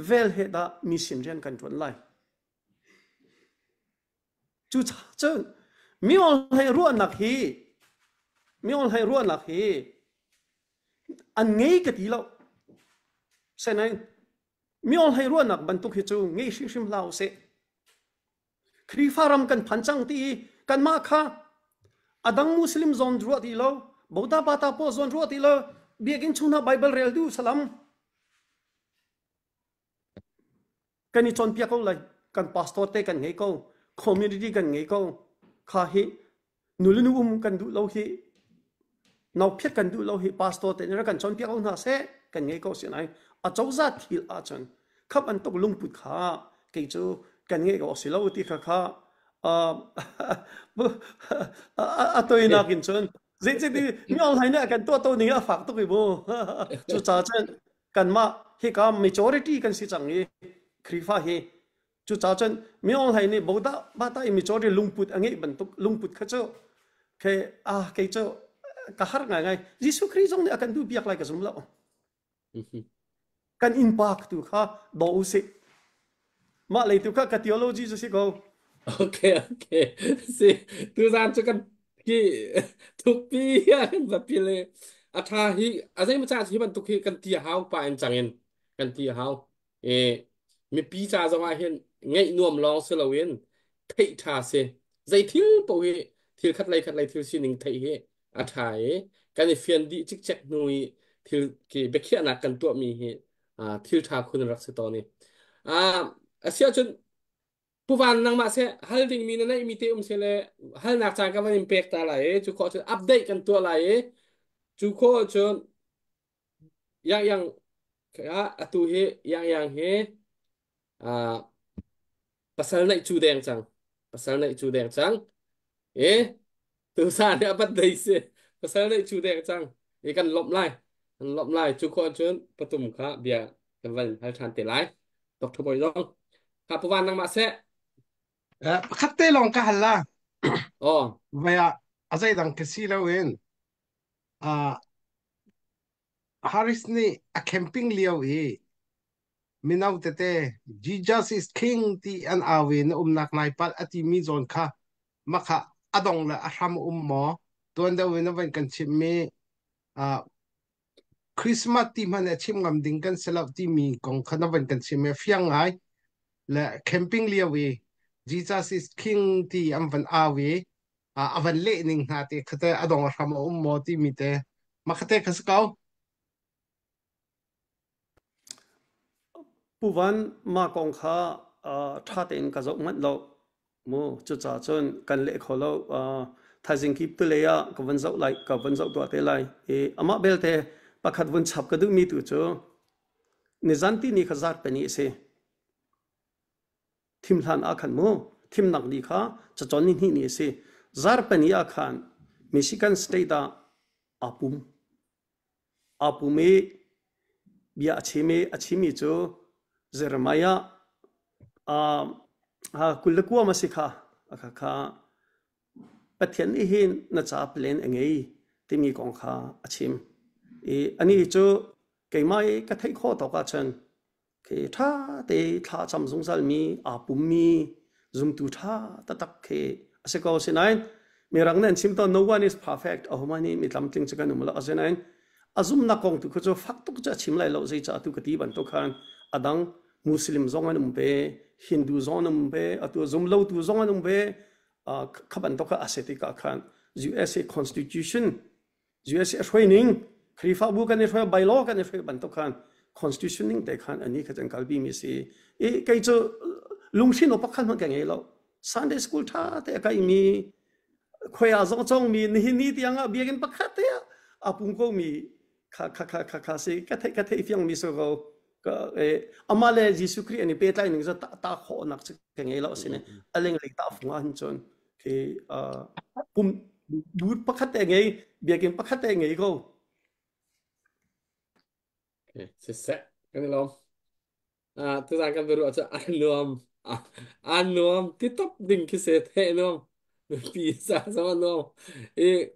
เวลเฮดามิสินเรียนกันจวนไลจุดเจนมีอะไรให้รู้นักเฮมีอะไรให้รู้นักเฮอันไงกันทีแล้วเสนมีอะไรให้รู้นักบรรทุกหิจูไงชิมเล่าเสครีฟารำกันพันจังตีกันมาค่ะอดังมุสลิมซอนรัวตีแล้วบอดาบาตาโปซอนรัวตีแล้วเบียกินชุนหาไบเบิลเรียลดูสลัมกันนี่จนเปียกเลยกันพาสตอร์เตกันไงก็คอมมูนิตี้กันไงก็ข้าฮินุลนุกันดูเราฮินาวเพียกันดูเราฮิพาสตอร์เตนี่กันจนเปียกน่าเสกันไงก็เสียไหนอาจจะทิลอาจารย์ขับอันตกลุงปุดขาเกี่ยวกันไงก็สิเราตีข้าตัวนักกินชนเจ๊ดีมีอะไรเนี่ยกันตัวนี้ฝากตัวกี่โบจุดจ้าเช่นกันมาเฮก้า majority กันสิจังนี้ครีฟ้าเฮจุดจ้าเช่นมีอะไรเนี่ยบอกได้บ้าตา majority ลุงปุดอันนี้บรรทุกลุงปุดข้าเจ้าแค่แค่เจ้ากะฮาร์ไงยิสุคริสต์เนี่ยกันดูเบียกอะไรกันสมแล้วกัน impact ตัวข้าดูสิมาเลยตัวข้ากับ theology จะสิเขาโอเคสิตูซานจะกันที่ทุกปีแบบปีเลยอาทาฮิอาศัยมาจากที่มันทุกทีกันที่เฮาไปอันจังเงินกันที่เฮามีปีจ่าจะมาเห็นไงนวมลองเสลเวนไทยทาเซใจทิ้งปุ่ยทิ้งคัดไล่ทิ้งสิ่งหนึ่งไทยเฮอาทายกันในเฟียนดีจิกแจ็คนุยทิ้งกี่เบคเคียนักกันตัวมีเฮทิ้งทาคุณรักษาตอนนี้เสียจนผู้ฟังนังมาเสียฮัลดิ้งมีนั่นมีเตเสียเลยฮัลนักจางกันว่าอิมแพคต์อะไรจุกข้อจนอัปเดตกันตัวอะไรจุกข้อจนยังตัวเฮยังเฮpasal naik cudeng cang pasal naik cudeng cang tu sa dia apa dai se pasal naik cudeng cang kan lop lai chu kho chun patum kha bia kan van hal than te lai tok thoboi dong kha pawan nang ma se khate long ka halla oh vaya azai dang kesi lo wen haris ni a camping liao minaw tete Jesus is king ti an awe na nak naipal ati mi zon kha makha adong la aham mo ton da wen van kan chimme Christmas ti man chim ngam ding kan selap ti mi kong khana van kan chimme fiang ai la camping liawe Jesus is king ti am van awe avan le ning na te khata adong aham mo ti mi te makhate khasakauผู้วันมากองข้าท่าเต็นกระจกมัดเราโมจุดจ่าจนกันเละขอเราทายสิงคิปตัวเลยกับวันเสาร์ไหลกับวันเสาร์ตัวเตไหลอามาเบลเตปะขัดวันฉับก็ดูมีตัวจ้ในจันทีนี่ขจัดเป็นอีเสทิมหลานอาขันโมทิมหนักดีข้าจะจอนนี่เส zar pania khan Michigan state da apume bia achimi cho Jeremiah kulakua masikha akha pathian ni hin na cha plan engei timi kong kha achim ani chu keimai ka thai kho to ka chen ke tha te tha cham sung sal mi apumi zum tu tha ta tak ke ase ko sinain mirang nen sim to no one is perfect ahumani mi lam tling chakan umla asinain azum na kong tu kho fak tuk cha chim lai lo sei cha tu kati ban to khan adang muslim zong anum be hindu zong anum be atu zum lo tu zong anum be khaban to kha asetika khan USA constitution USA training khrifa bu kan ne bylaw kan ne ban to khan constitutioning te khan ani khan kalbi mi si kai cho lungshin no pakhan ma kang elo Sunday school tha te kai mi khoya zong chong mi ni tianga biagin pakhat te apung ko mi kha se ka thai fyang mi so go ka amale Jesu Christ ani pe tlai ning za ta kho nak kang elo sine aleng le ta funga han chon ke pum dut pakhat te ngai biagin pakhat te ngai go sẽ cái này tôi ra cái video cho anh nuông tiếp tục đỉnh cái sẽ thế nuông vì sao sao nuông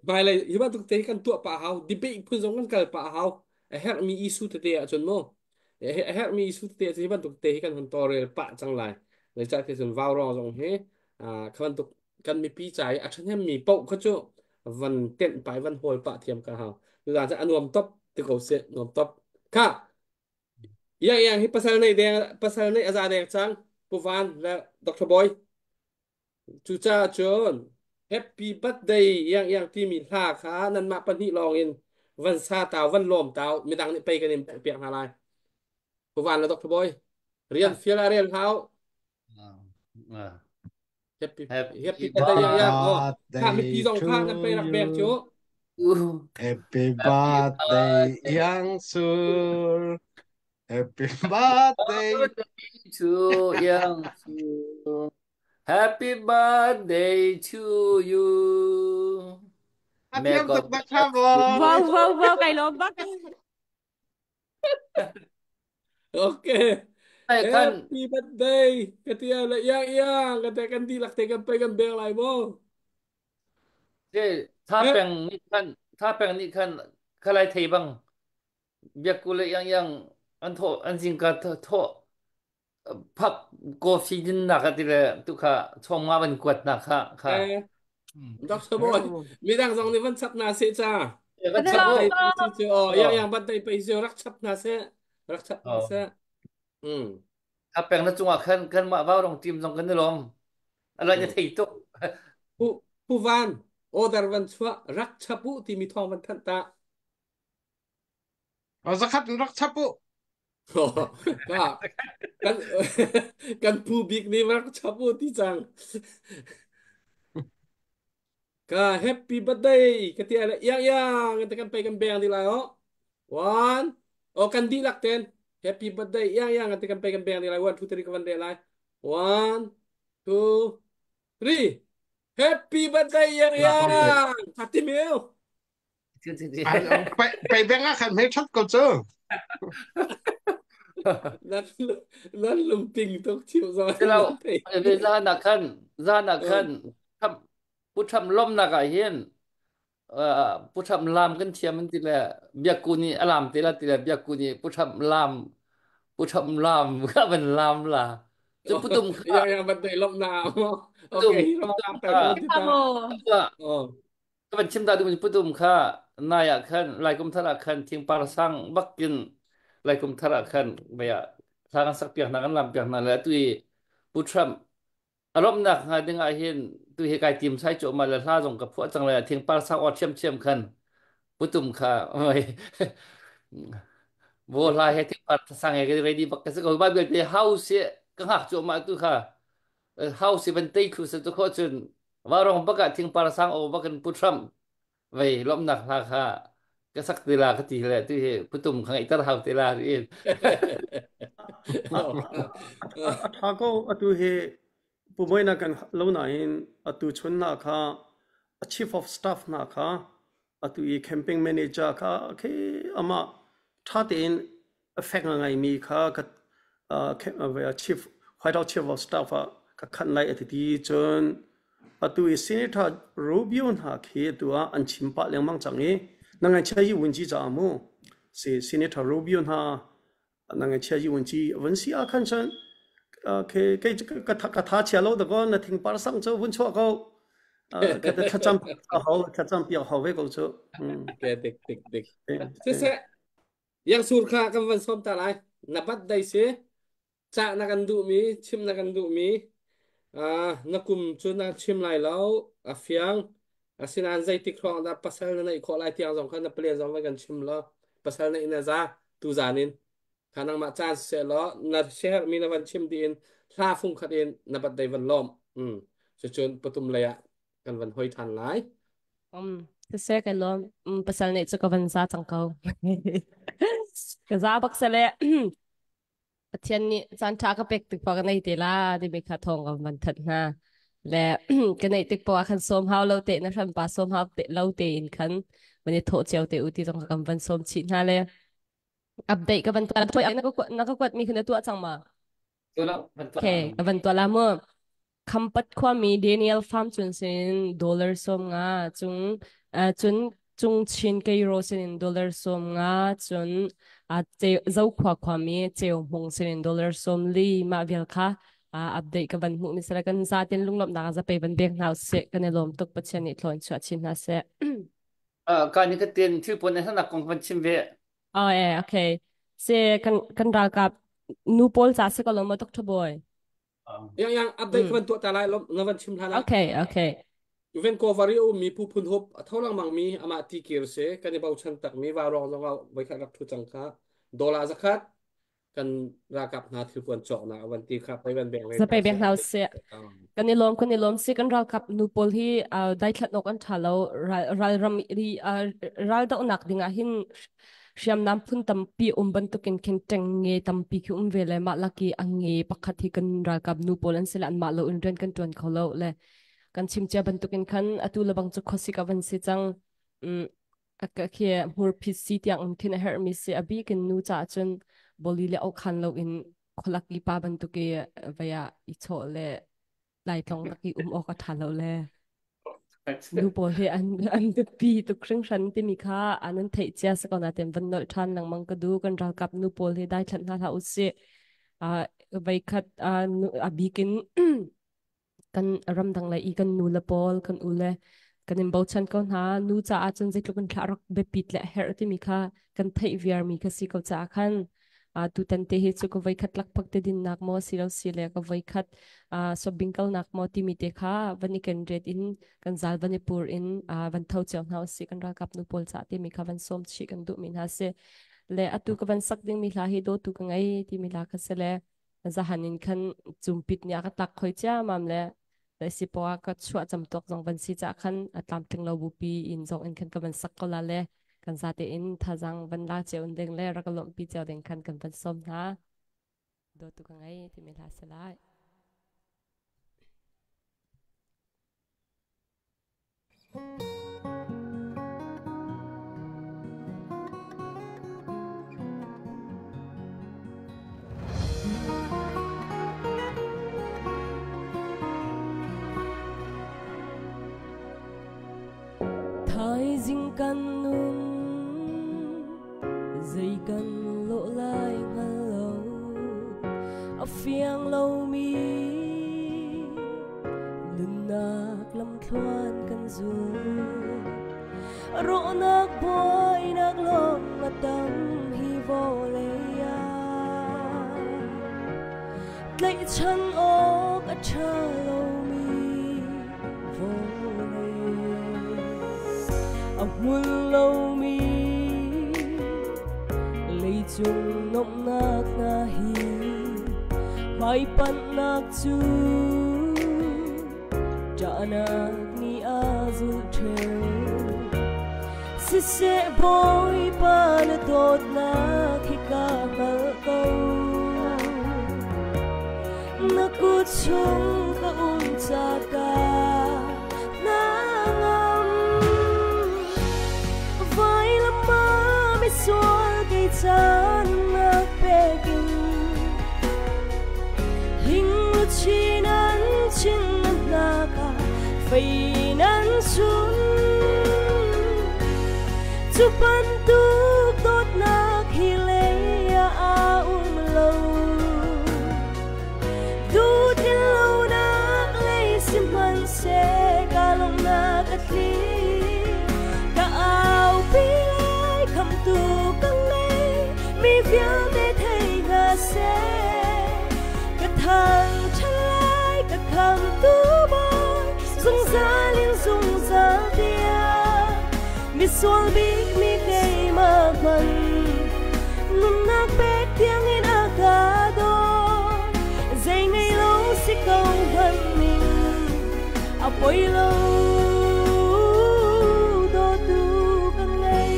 bài này như bạn thực tế kan tua pa hao debate pun giống kan kal pa hao help me issue thế à chun mo help me issue thế thì bạn thực tế kan hon tore pa chẳng lại lấy cha cái chun vào rồi giống thế kan tục kan mi pi trái à chun hem mi bậu có chỗ văn tiện bài văn hồi pa thiam ka hao tôi ra cho anh nuông top từ cầu sẽ nuông top ka yang hi pasal ni azan yang chang puvan la Dr. Boy chucha chon happy birthday yang ti mi tha kha nan ma pan hi long in van sa taw van lom taw mi dang ni pe kan in piak ha lai puvan la Dr. Boy rian fiala rian hau happy birthday yang kha mi pi dong kha nan pe rak bek chu Happy birthday yang sur Happy birthday to Yang Su. Happy birthday to you. Happy birthday Boy Wow, kay Lobak. Okay. Ai kan Happy birthday. Katia la yang kata kan dilak tekan pegan bel lai mo. ถ้าแปลงนี่ขั้นอะไรไทยบ้างเบียกุเลยยังอันโทอันจริงก็โทพักโกฟีดินนักติเลยตุกค่ะช่วงมาเป็นกวดนักค่ะ Dr. Boy, mi dang zong ni van chap na se cha. ก็ชับ Chap เลย dai pi si cho yang ban dai pi si rak chap na se. Rak chap na se. ถ้าแปลงนั้นจังหวะขั้นมาว่าลงทีมลงกันได้ลงอะไรจะถีตุ ผู้van order van chwa rak chapu ti mi thong van than ta. Zakat rak chapu kan pu big ni rak chapu ti chang. Ka happy birthday katia yang kan pe kan beng di la ho. One kan di lak ten. Happy birthday yang kan pe kan beng di la 1 2 3 kan de la. 1 2 3 Happy birthday yang hati mil. Pai beng akan me chat ko chu Nan lumping tok chịu rồi. เราเวลาหนักขั้นทำผู้ทำล้มหนักเห็นผู้ทำลามกันเทียมมันทีละเบียกูนี่อลามทีละเบียกูนี่ผู้ทำลามก็เป็นลามล่ะจะผู้ตุ่มข้า Yang birthday lom nào. ผู้ตุ่ม Okay, lom nào phải con kita. Amo. ก็เป็นชิมดาดูมันผู้ตุ่มข้านายขั้นลายกุมทระขั้นทิ้งปาราสังบักกินลายกุมทระขั้นเบียทางสักเปียกนักลำเปียกนั่นแหละตุยผู้ทำอารมณ์หนักหาดึงไอเห็นตุยเหตุการณ์ทีมใช้โจมาแล้วท่าส่งกับพวกจังเลยทิ้งปาราสังออดเชื่อมขั้นผู้ตุ่มข้าโอ้ย Bola heti pat sang e ready bakka se ko ba be te house ka ha cho ma tu kha house ben te khu se to kho chun wa rong baka thing par sang o bakan putram vai lom nak ha kha ka sak ti la ka ti le tu he putum khang itar ha ti la ri Athago atu he pumoina kan lo na in atu chunna kha chief of staff na kha atui camping manager kha ke ama thatin effect ngai mi kha ka chief white house chief of staff ka khan lai ati chon atui senator Rubio na ke tua an chimpa lengmang changi nangai chai wunji cha mu se senator Rubio na nangai chai wunji wunsi a khan chan cái thà chia lâu đó con là thỉnh bảo sang châu vun chua câu cái thà chăm biểu hậu với câu châu cái địch thế yang sur kha kam van som ta lai na bat dai se cha na kan du mi chim na kan du mi na kum chu na chim lai lao a fiang asinan zai tik khong da pasal na nei kho lai tiang jong khan na ple jong vai kan chim lo pasal na ina za tu zanin khanang ma chan se lo na share mi na van chim din tha phung khat in na bat dai van lom chu chun patum laya kan van hoi than lai thế sẽ cái lo pasal này cho cái vấn sa chẳng câu cái giá bác sẽ lẽ thiên ni san cha cái bек tích bao cái này thì là đi bị khát thong cái vấn thật ha lẽ cái này tích bao khăn xôm hao lâu tệ nó khăn ba xôm hao tệ lâu tệ in khăn mình đi thổ chiều tệ uti trong cái vấn xôm chín ha lẽ update cái vấn toa thôi nó có quật mi khăn toa chẳng mà ok cái vấn toa là muaคำปัดความมี Daniel Farm จนสินดอลลาร์สมงาจงชินกิโลสินดอลลาร์สมงาจนเจ้าความมีเจ้าหงสินดอลลาร์สมลีมาเวลค่ะอัปเดตกับวันมุมิสระกันซาตินลุงลบนักจะไปบันเบียงหาวเสกกันในลมตกปัจจัยนิทลอนชวชินฮะเสการนี้ก็เตียนชื่อปนในสนักของพันชิมเวโอเคเสกันราวกับนูโปลจ่าเสกลงมาตกทบอยyang update kan tu ta lai lom na van chim thala okay ven cover yu mi pu phun hop tholang mang mi ama ti kir se kan bau chan tak mi wa rong wa vai kha rak thu chang kha dola zakat kan ra kap na thil pon chok na van ti kha pai van bengจะไปเบียงเฮาเสียกันในลมสิกันเรากับนูโปลที่ได้ขัดนกอันทาเรารัลรำรีรัลดอกหนักดิ่งหินเชียมน้ำพุ่นตัมปีบันตุกินเข็นจังเงตัมปีคิเวลมาลักีอังเงปักขัดที่กันเรากับนูโปลอันเสลันมาเราอุนเรนกันจวนเขาเราเลยกันชิมเจ้าบันตุกินขันอตุลบังจุกขสิกับวันสิจังก็แค่หัวพิสิทธิ์อย่างที่ในเฮอร์มิสอบีกันนูจ่าจนบริเลเอาขันเราอินคนลักกีปาบันตุกีไปอิโชเลไล่ตรงลักกีออกทันเราเลยดูบอลเฮอันปีตุกครึ่งชั้นที่มีค่าอันนั้นเทเจสก่อนนะเต็มวันนอทันหลังมังก็ดูกันเรากับนูบอลเฮได้ทันท่าท่าอุสิไปคัดบีกินกันรำดังเลยอีกันนูละบอลกันอุเลกันในบ่าวชันก็หานูจ่าจนจะกลุกันทารักเบปิดและเฮร์ที่มีค่ากันเทวีอาร์มีก็สิเขาจ่าขันtu tante hi chu ko vai khat lak pak te din nak mo silo sile ko vai khat so bingkal nak mo ti mi te kha vani ken red in kan zal vani pur in van thau chau hau si kan ra kap nu pol cha te mi kha van som chi kan du min ha se le atu ka van sak ding mi la hi do tu ka ngai ti mi la kha se le za hanin khan chumpit nya ka tak khoi cha mam le le si po ka chua cham tok jong van si cha khan atlam ting lo bu pi in jong in khan ka van sak ko la leกันซาเตอินท่าจังวันลาเจียวเด้งเล่รักลมปีเจียวเด้งคันกันเป็นส้มนะโดตุกังไงที่ไม่ลาสลายไทยจิงกันนุ่นdây cần lộ lai ngăn lâu ở phiang lâu mi lưng nạc lâm thoan cần du rộ nạc boy nạc lom mà tâm hi vô lê ya lấy chân ốc ở cha lâu mi vô lê ở muôn lâu mi chung nông nạc na hi mai pan nạc chu cha nạc ni azul treo si se boy pan tot na khi ka mal câu na ku chung ka cha ka na nga cây chan ngạc bê kinh hình chi nan chin na ka phây nan sun chu pan tu tốt na khi lê a lâu du tin lâu na lê sim man se ka long na ka thi ka ao pi lai kham tu kang lê mi viang te thei ga se ka thang chan lai ka kham tu boy sung za liên sung za tia mi sual big mi kay ma man nun nak bet tiếng in agado dây ngày lâu si câu hân mình apoy lâu do tu kang ngày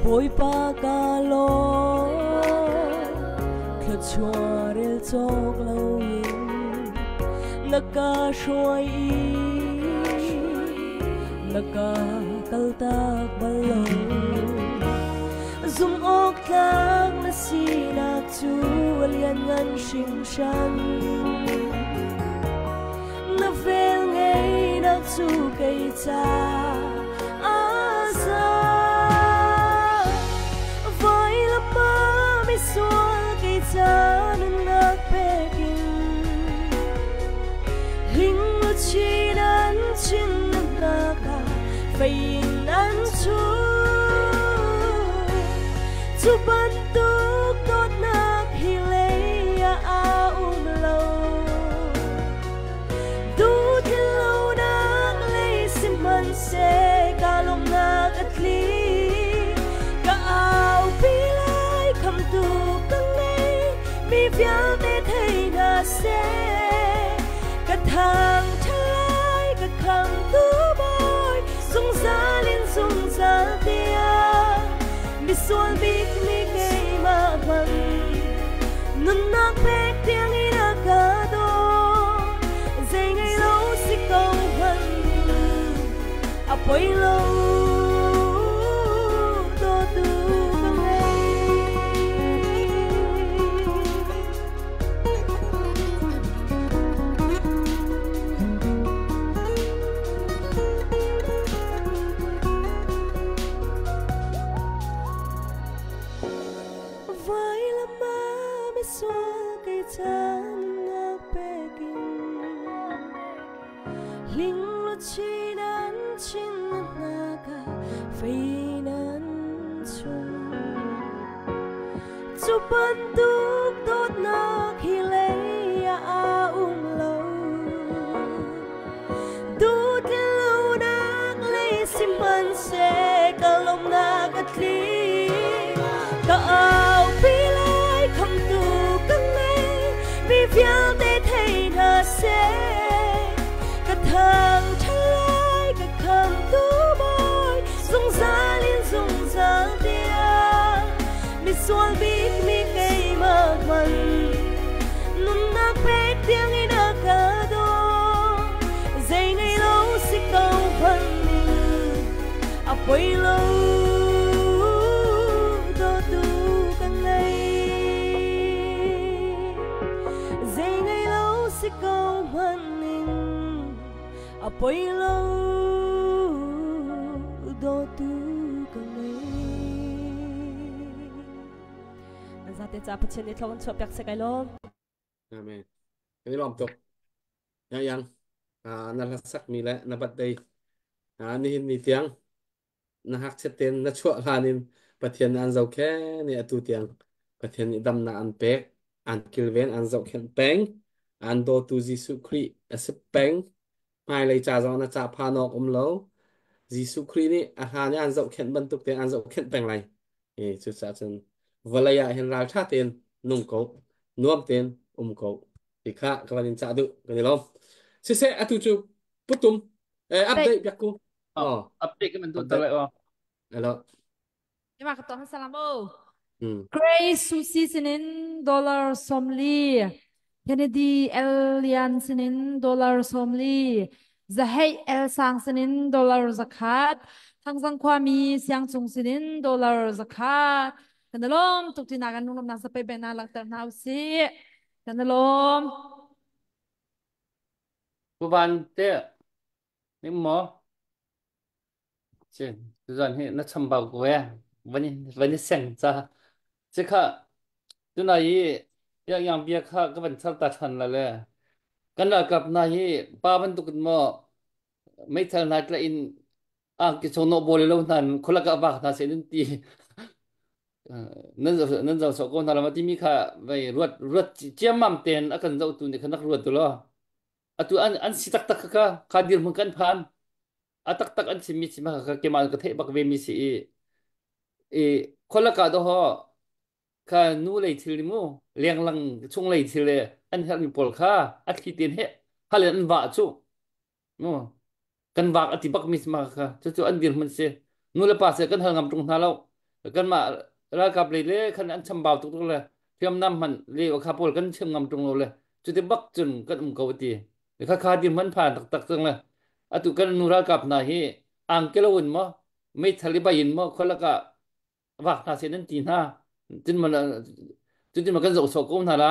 boy pa ka lo chua rel chok lâu in naka shoi naka kaltak balo zum ok tak na sina chu alian ngan shing shan na vel ngay na chu cây cha asa vai la ma mi sual cha nun nak peking hình chi nan chin na ka phây nan chu ban tu tốt nak hi lê a lâu du thiên lâu nak lê sim man se ka long nak atli ka ao pi lai kham tu mi viang te thei na se ka thang chalai ka kham tu boy sung za liên sung za tia mi sual big mi kay ma van nun nak pek tiếng in agado dây ngày lâu si câu hân apoy lâu do tu linh lo chi nan chin na ka phây nan chung chu pan tu tốt na khi lê a lâu du thiên lâu na lê sim man se ka long na ka thi ka ao pi lai kham tu kang ngày mi viang te thei na se thang chalai ka kham tu boy sung za liên sung za tia mi sual big mi kay ma man nun nak pek tiếng in agado dây ngày lâu si câu hân mình apoy lâu do tu kang ngày dây ngày lâu si câu hân apoy lâu do tu kang ngày za te cha pchen ni thong chop yak se kai lo amen cái lom tục yang na sắc mi lại na bắt đây ni tiếng na hak se ten na chua hanin pathian an zau khe ni atu tiang pathian ni dam na an pek an kilven an zau khen peng an do tu Giêsu Christ as peng mai lấy trà gió na trà pha nọ lâu Giêsu Christ ni hà an dậu khen bân tục tiền an dậu khen bèn này chú sa chân và lại hiện ra cha tiền nung cổ nuông tiền cổ thì khác các bạn trả được cái này không sẽ atu chú putum update biar ku update cái mình tụt lại không hello Terima kasih salam oh. Hmm. Grace susi sinin dollar somli Kennedy el yan sinin dollar somli zahei el sang sinin dollar zakat thangzang kwami siang chung sinin dollar zakat kanalom tuktina kan nunglam nasa pe bena laktar nausi kanalom Buban te ni mo chen zan he na chambao ko ya vani seng cha che kha tu na yi yang bia kha ka ban chal ta than la le kan la kap na hi pa ban tu kun mo mấy thằng này là in ki so no bol lo nan khola ka ba na se nin ti nan zo so ko na la ma ti mi kha vai ruat chiam mam ten akan zo tu ni khanak ruat tu lo atu an si tak tak ka dir mun kan phan atak tak an si mi si ma ka ke ma ka the bak ve mi si e khola ka do ho ka nu lei thil ni mu leng lang chung lei thil le an hel mi pol kha at ki tin he halen an ba chu no kan bak ati bak mis ma kha chu an dir man se nu le pa se kan hal ngam tung na lo kan ma ra kap le kan an cham baw tuk tuk le thiam nam man le o kha pol kan chem ngam tung lo le chu te bak chun kan ko ti le kha kha dir man phan tak tak chung le atu kan nu ra kap na hi ang ke lo un mo mai thali ba yin mo khola ka wak na se nan ti na tin man tin man kan zo so ko na la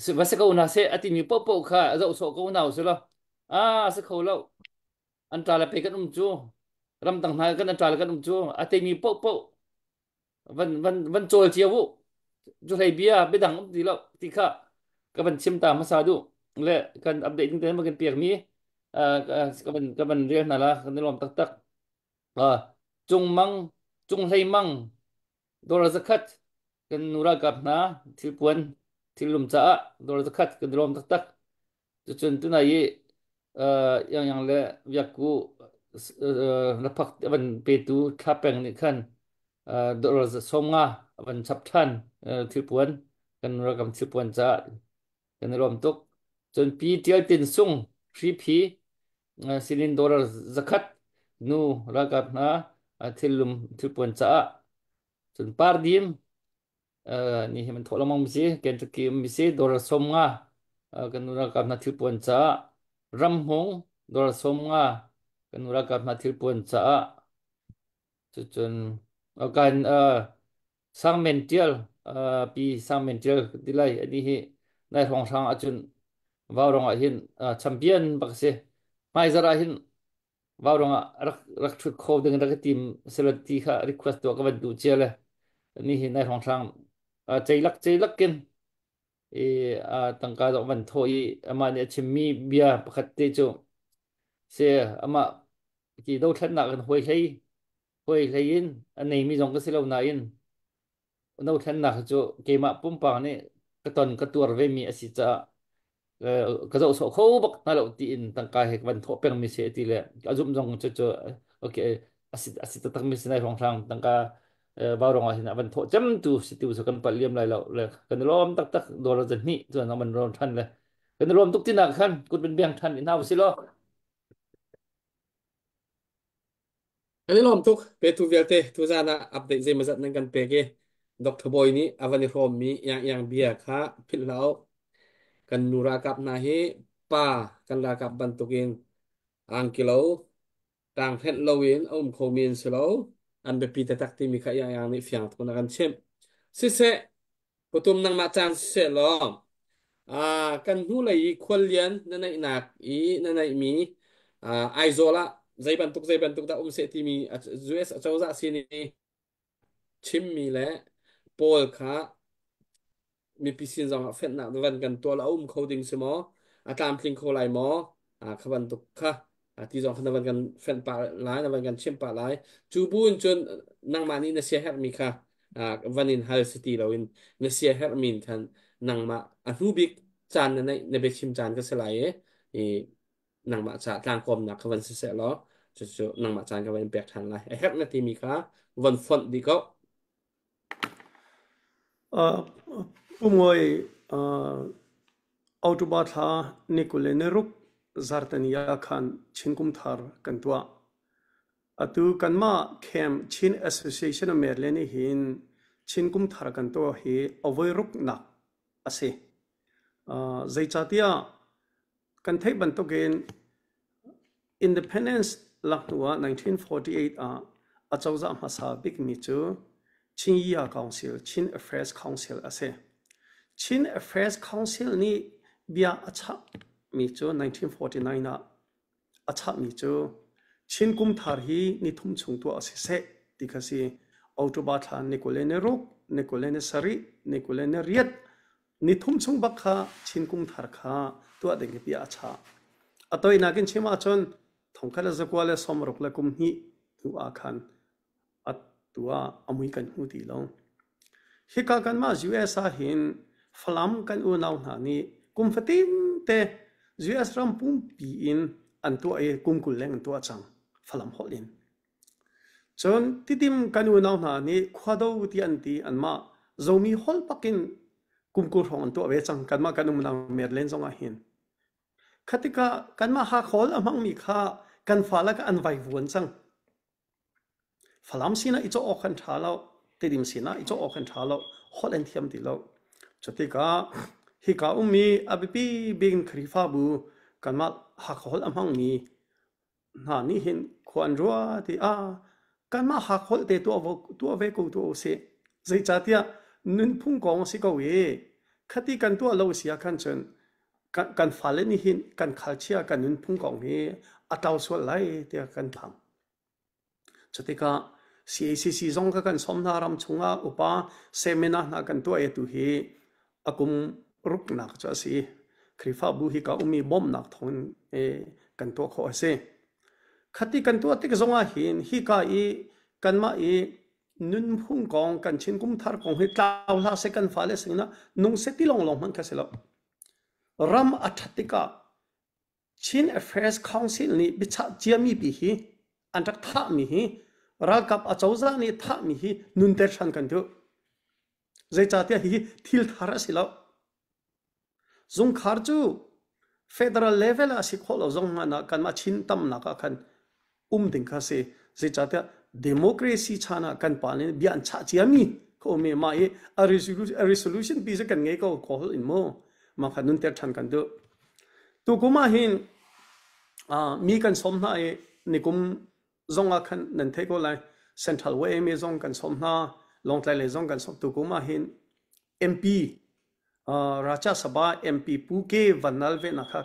se va se ko na se ati mi po po kha zo so ko na se lo se ko lo an tra la pe kan chu ram tang na kan an tra la kan chu ate mi po po van chol chiawu chu thei bia be dang ti lo ti kha ka ban chim ta ma sa du le kan update tin ma kan piak mi ka ban riel na la kan lom tak tak à chung mang chung lei mang dor zakat kan nura kap na thil puan thil lum cha dor zakat kan lom tak tak chu chun tu na yi yang le yaku na phak ban pe tu thapeng ni khan dor som nga ban chap than thil puan kan nura kam thil puan cha kan lom tuk chun pi tial tin sung 3p sinin dor zakat nu rakat na thilum thilpon cha chun par dim ni himan thola mong mi ken ki mi se dor som nga kan nu rakat na thilpon cha ram hong dor som nga kan nu rakat na thilpon cha chun kan sang mential pi sang mential dilai ani hi nai rong sang achun vào rong a hin champion bakse mai zara hin vào rong a rak thut kho ding rak team select kha request to ka ban du chele ni hi nai rong sang chei lak ken e tangka do ban thoi ama ne chimmi bia pakhat te chu se ama ki do thlan na kan hoi hlei in anei mi jong ka silo na in no thlan na chu ke ma pum pa ne ka ton ka tur ve mi asi cha cái dấu số khâu bậc na lâu tin tăng kai hệ văn thọ bèn mi sẽ ti lệ cái zoom dòng cho ok asit tắc mi sẽ này phong sang tăng ca bao rong hiện văn thọ chấm tu sẽ tu số cần phải liêm lại lâu lệ cần lom tắc tắc đồ là dân nhị rồi nó mình ron thân lệ cần lom tuk tin nào khăn cút bên biang thân nào xí lo Ani lom tuk pe tu velte tu zana update zai mazat nan kan pe ke Dr. Boy ni avani rom mi yang bia kha phil lao kan nura kap na hi pa kan la kap bantukin ang kilo tang het lowin khomin selo an be pi ta tak ti mi kha yang ni fyang tu na kan chem si se putum nang ma chan se lo kan hu lai khol lian na nai nak na nai mi aizola zai ban tuk da se ti mi US chau za sini chim mi le pol kha mi pisin zong fet na van kan to la coding se mo atam tling kho lai mo khaban tuk kha ti zong khana van kan fen pa lai na van kan chim pa lai chu bun chun nang mani na se her mi kha van in hal city lo in na se her min khan nang ma bik chan na na be chim chan ka se lai e nang ma cha tlang kom na khaban se lo chu nang ma chan ka van pek than lai her na ti mi kha van font di ko umoi autoba tha nikule neruk zartania khan chinkum thar kantua atu kanma khem chin association of merleni hin chinkum thar kanto hi avoiruk na ase zai chatia kan thei ban to gen independence lakwa 1948 a chawza masa big mi chu Chin Council Chin Affairs Council ase Chin Affairs Council ni bia acha mi chu 1949 acha mi chu Chin kum thar hi ni thum chung tu ase se tikasi autoba tha nikolene ruk nikolene sari nikolene riat ni thum chung bakha Chin kum thar kha tu adeng bia acha atoi nakin chima chon thongkala zakwale somrok la kum hi tu akhan tua amui kan hu ti lo hika kan ma US hin flam kan u nau na ni kum fatin te US ram pum pi in an to e kum kul leng to chang flam holin chon titim kan u nau na ni khwado ti an ti an ma zomi hol pakin kum kul hong an to we chang kan ma kan u na mer len zonga hin khatika kan ma ha khol amang mi kha kan fala ka an vai vuan chang Falam sina ito okan thalo tedim sina ito okan thalo hol and thiam ti lo chotika hika umi abipi bing khrifa bu kanma hak hol amang mi na ni hin khwan ruwa ti kanma hak hol te tu ave ko tu se zai chatia nun phung kong si ko we khati kan tu lo sia kan chen kan fale ni hin kan khalchia kan nun phung kong hi ataw so lai te kan phang chotika CACC zong ka kan somna ram chunga upa seminar na kan to e tu hi akum ruk nak cha si khrifa bu hi ka umi bom nak thon e kan to kho ase khati kan to tik zonga hin hi ka i kan ma i nun phung kong kan chin kum thar kong hi tlaw la se kan fale singna nung se ti long long man ka selo ram athatika Chin Affairs Council ni bicha chiami bi hi antak tha mi hi rakap a chawza ni tha mi hi nun ter than kan tu zai chatia hi thil thara silo zung khar chu federal level a sikhol zong na kan ma chin tam na ka khan ding kha se zai chatia democracy chana kan pa ni bian cha chiami ko me ma e a resolution bi se kan nge ko call in mo ma khan nun ter than kan tu kuma hin mi kan somna e nikum zonga khan nan the ko lai central way me zong kan somna long lai le zong kan som tu kuma hin MP Raja Sabha MP Puke Vanal ve na kha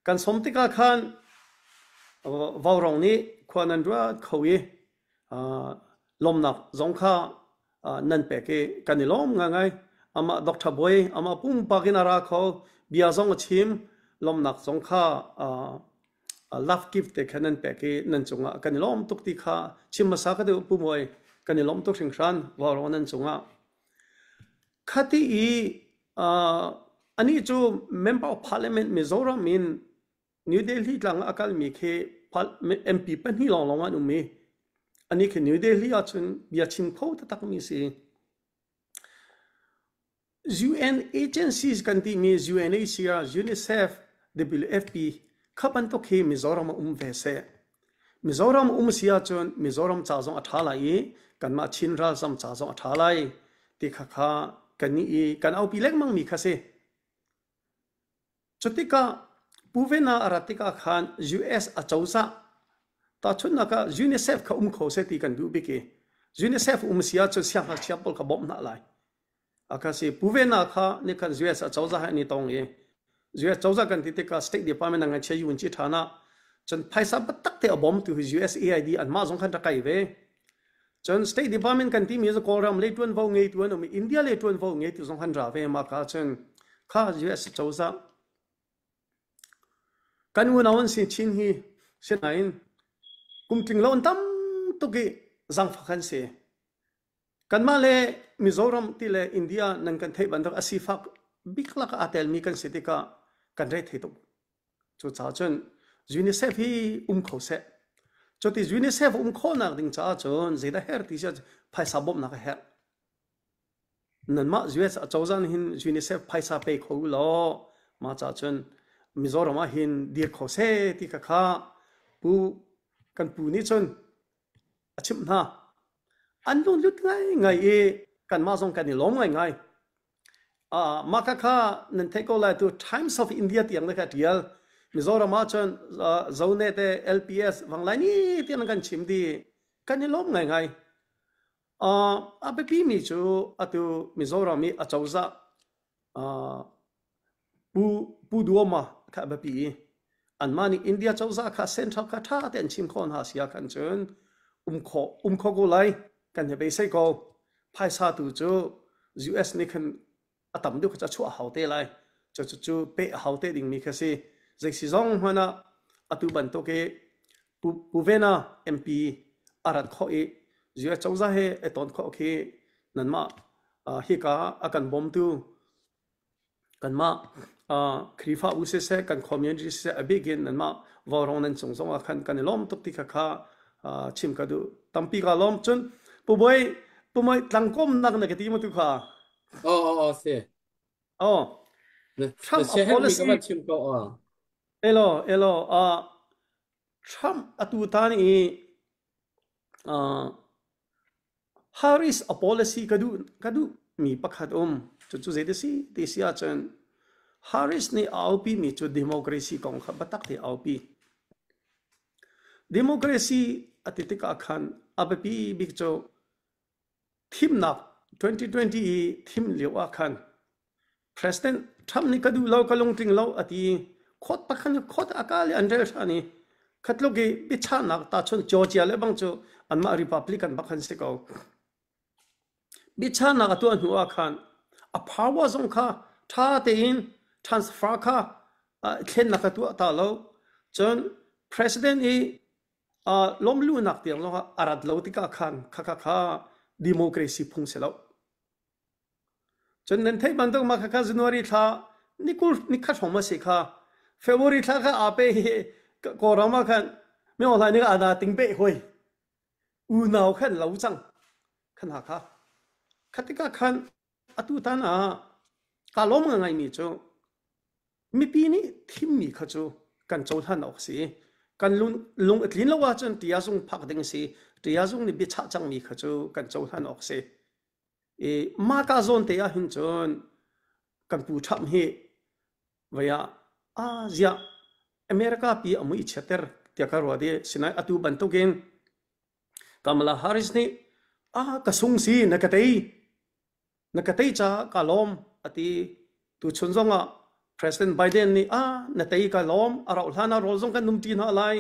kan som tika khan vaurong ni khwanan dwa khoye lomnak zong kha nan pe ke kanilom nga ngai ama Dr. Boy ama pum paginara kho bia zong chim lomnak zong kha love gift te khanan pe ke nan chunga kanilom tuk ti kha chimasa ka de pumoi kanilom tuk singran vaurong nan chunga khati i ani chu member of parliament Mizoram in New Delhi tlang akal mi khe MP pan hi long long anu me ani khe New Delhi a chun bia chin pho ta tak mi se UN agencies kan ti mi UNHCR UNICEF WFP khapan to khe Mizoram ve se Mizoram sia chun Mizoram cha jong athala i kan ma chin ra sam cha jong athala i ti kha kha kan ni i kan au pilek mang mi kha se chotika puvena aratika khan US a chausa ta chunna ka UNICEF kha kho se ti kan du bi ke UNICEF sia chu sia ha chapol ka bom na lai akasi puvena kha ni kan US a chausa ha ni tong e US chausa kan ti ka State Department nga che yun chi thana chan phaisa batak te bom tu USAID an ma jong khan ta kai ve chan State Department kan ti mi zo koram le tuan vo ngei tuan mi India le tuan vo ngei tu jong khan ra ve ma ka chen kha US chausa kan wu nawan sin chin hi senain kum ting lon tam to ge zang fa khan se kan ma le Mizoram ti le India nan kan thei ban dak asifak bikla ka atel mi kan sitika kan re thei to chu cha chen UNICEF hi kho se choti UNICEF kho na ding cha chon zeda her ti cha phaisa bom na ka her nan ma US a chawzan hin UNICEF phaisa pe kho lo ma cha chen Mizoram a hin dir kho se ti ka kha pu kan pu ni chon achim na an lun lut ngai ngai e kan ma zong kan ni lom ngai ngai makaka nan theko la tu Times of India tiang na ka tial Mizoram chon zone te LPS wanglai ni tiang kan chimdi kan ni lom ngai ngai abepi mi chu atu Mizoram mi achauza pu duoma ka abepi an mani India chauza ka central ka tha ten chim khon ha sia kan chun kho go lai kan he be sai ko phai sa tu chu US ni kan atam du cha chu haute lai chu pe haute ding mi khasi zai si zong hana atu ban to ke puvena MP arat kho e US chauza he eton kho ke nan ma hi ka akan bom tu kan ma krifa use se kan community se abigin nan ma warong nan song song kan kan lom tok ti kha chim ka du tampi ka lom chun pumoi tlangkom nak na kati mo tu kha se Trump se help me policy ka chim ko elo Trump atu tani Harris a policy kadu mi pakhat chu zede si ti sia chen Harris ni aupi mi chu democracy kong kha batak ti aupi democracy atitika khan abapi big cho thim nak 2020 thim lewa khan President Trump ni kadu lo kalong ting lo ati khot pakhan khot akali andel thani khatlo ge bicha nak ta chon Georgia le bang chu anma Republican bakhan se ko bicha nak tu anwa khan a power zong kha tha te in transfer kha khen nak tu ta lo chon President e lom lu nak tiang lo arat lo tika khan kha democracy phung se lo chon nen thai bandok ma kha January tha nikha thoma se kha February tha kha ape ko rama khan me on lai ni ana ting be hoi u naw khan lo chang khan ha kha khatika khan atu ta na ka lom ngai mi chu mi pi ni thim mi kha chu kan chau than ok si kan lung tlin lo wa chen tia sung phak ding si tia sung ni bi cha chang mi kha chu kan chau than ok si ma ka zon te ya hin chon kan pu tham hi vaya zia America pi amui chater tia ka ro de sinai atu ban to gen Kamala Harris ni ka sung si nakatei cha kalom ati tu chunzonga President Biden ni natei kalom ara ulhana rolzong kan numtin ha lai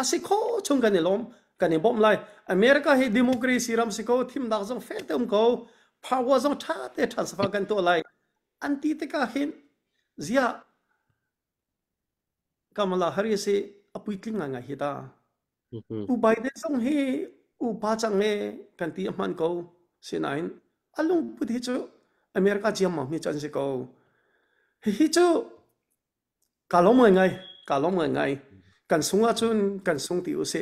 asikho chung kan lom kan bom lai America he democracy ram siko thim dak jong fetum ko power jong tha te transfer kan to lai anti te ka hin zia Kamala Harris se apui klinga nga hita u Biden jong he u pa chang he kan ti man ko sinain alung puthi chu America jam ma mi chan se ko hi chu kalom ngai kan sunga chun kan sung ti u se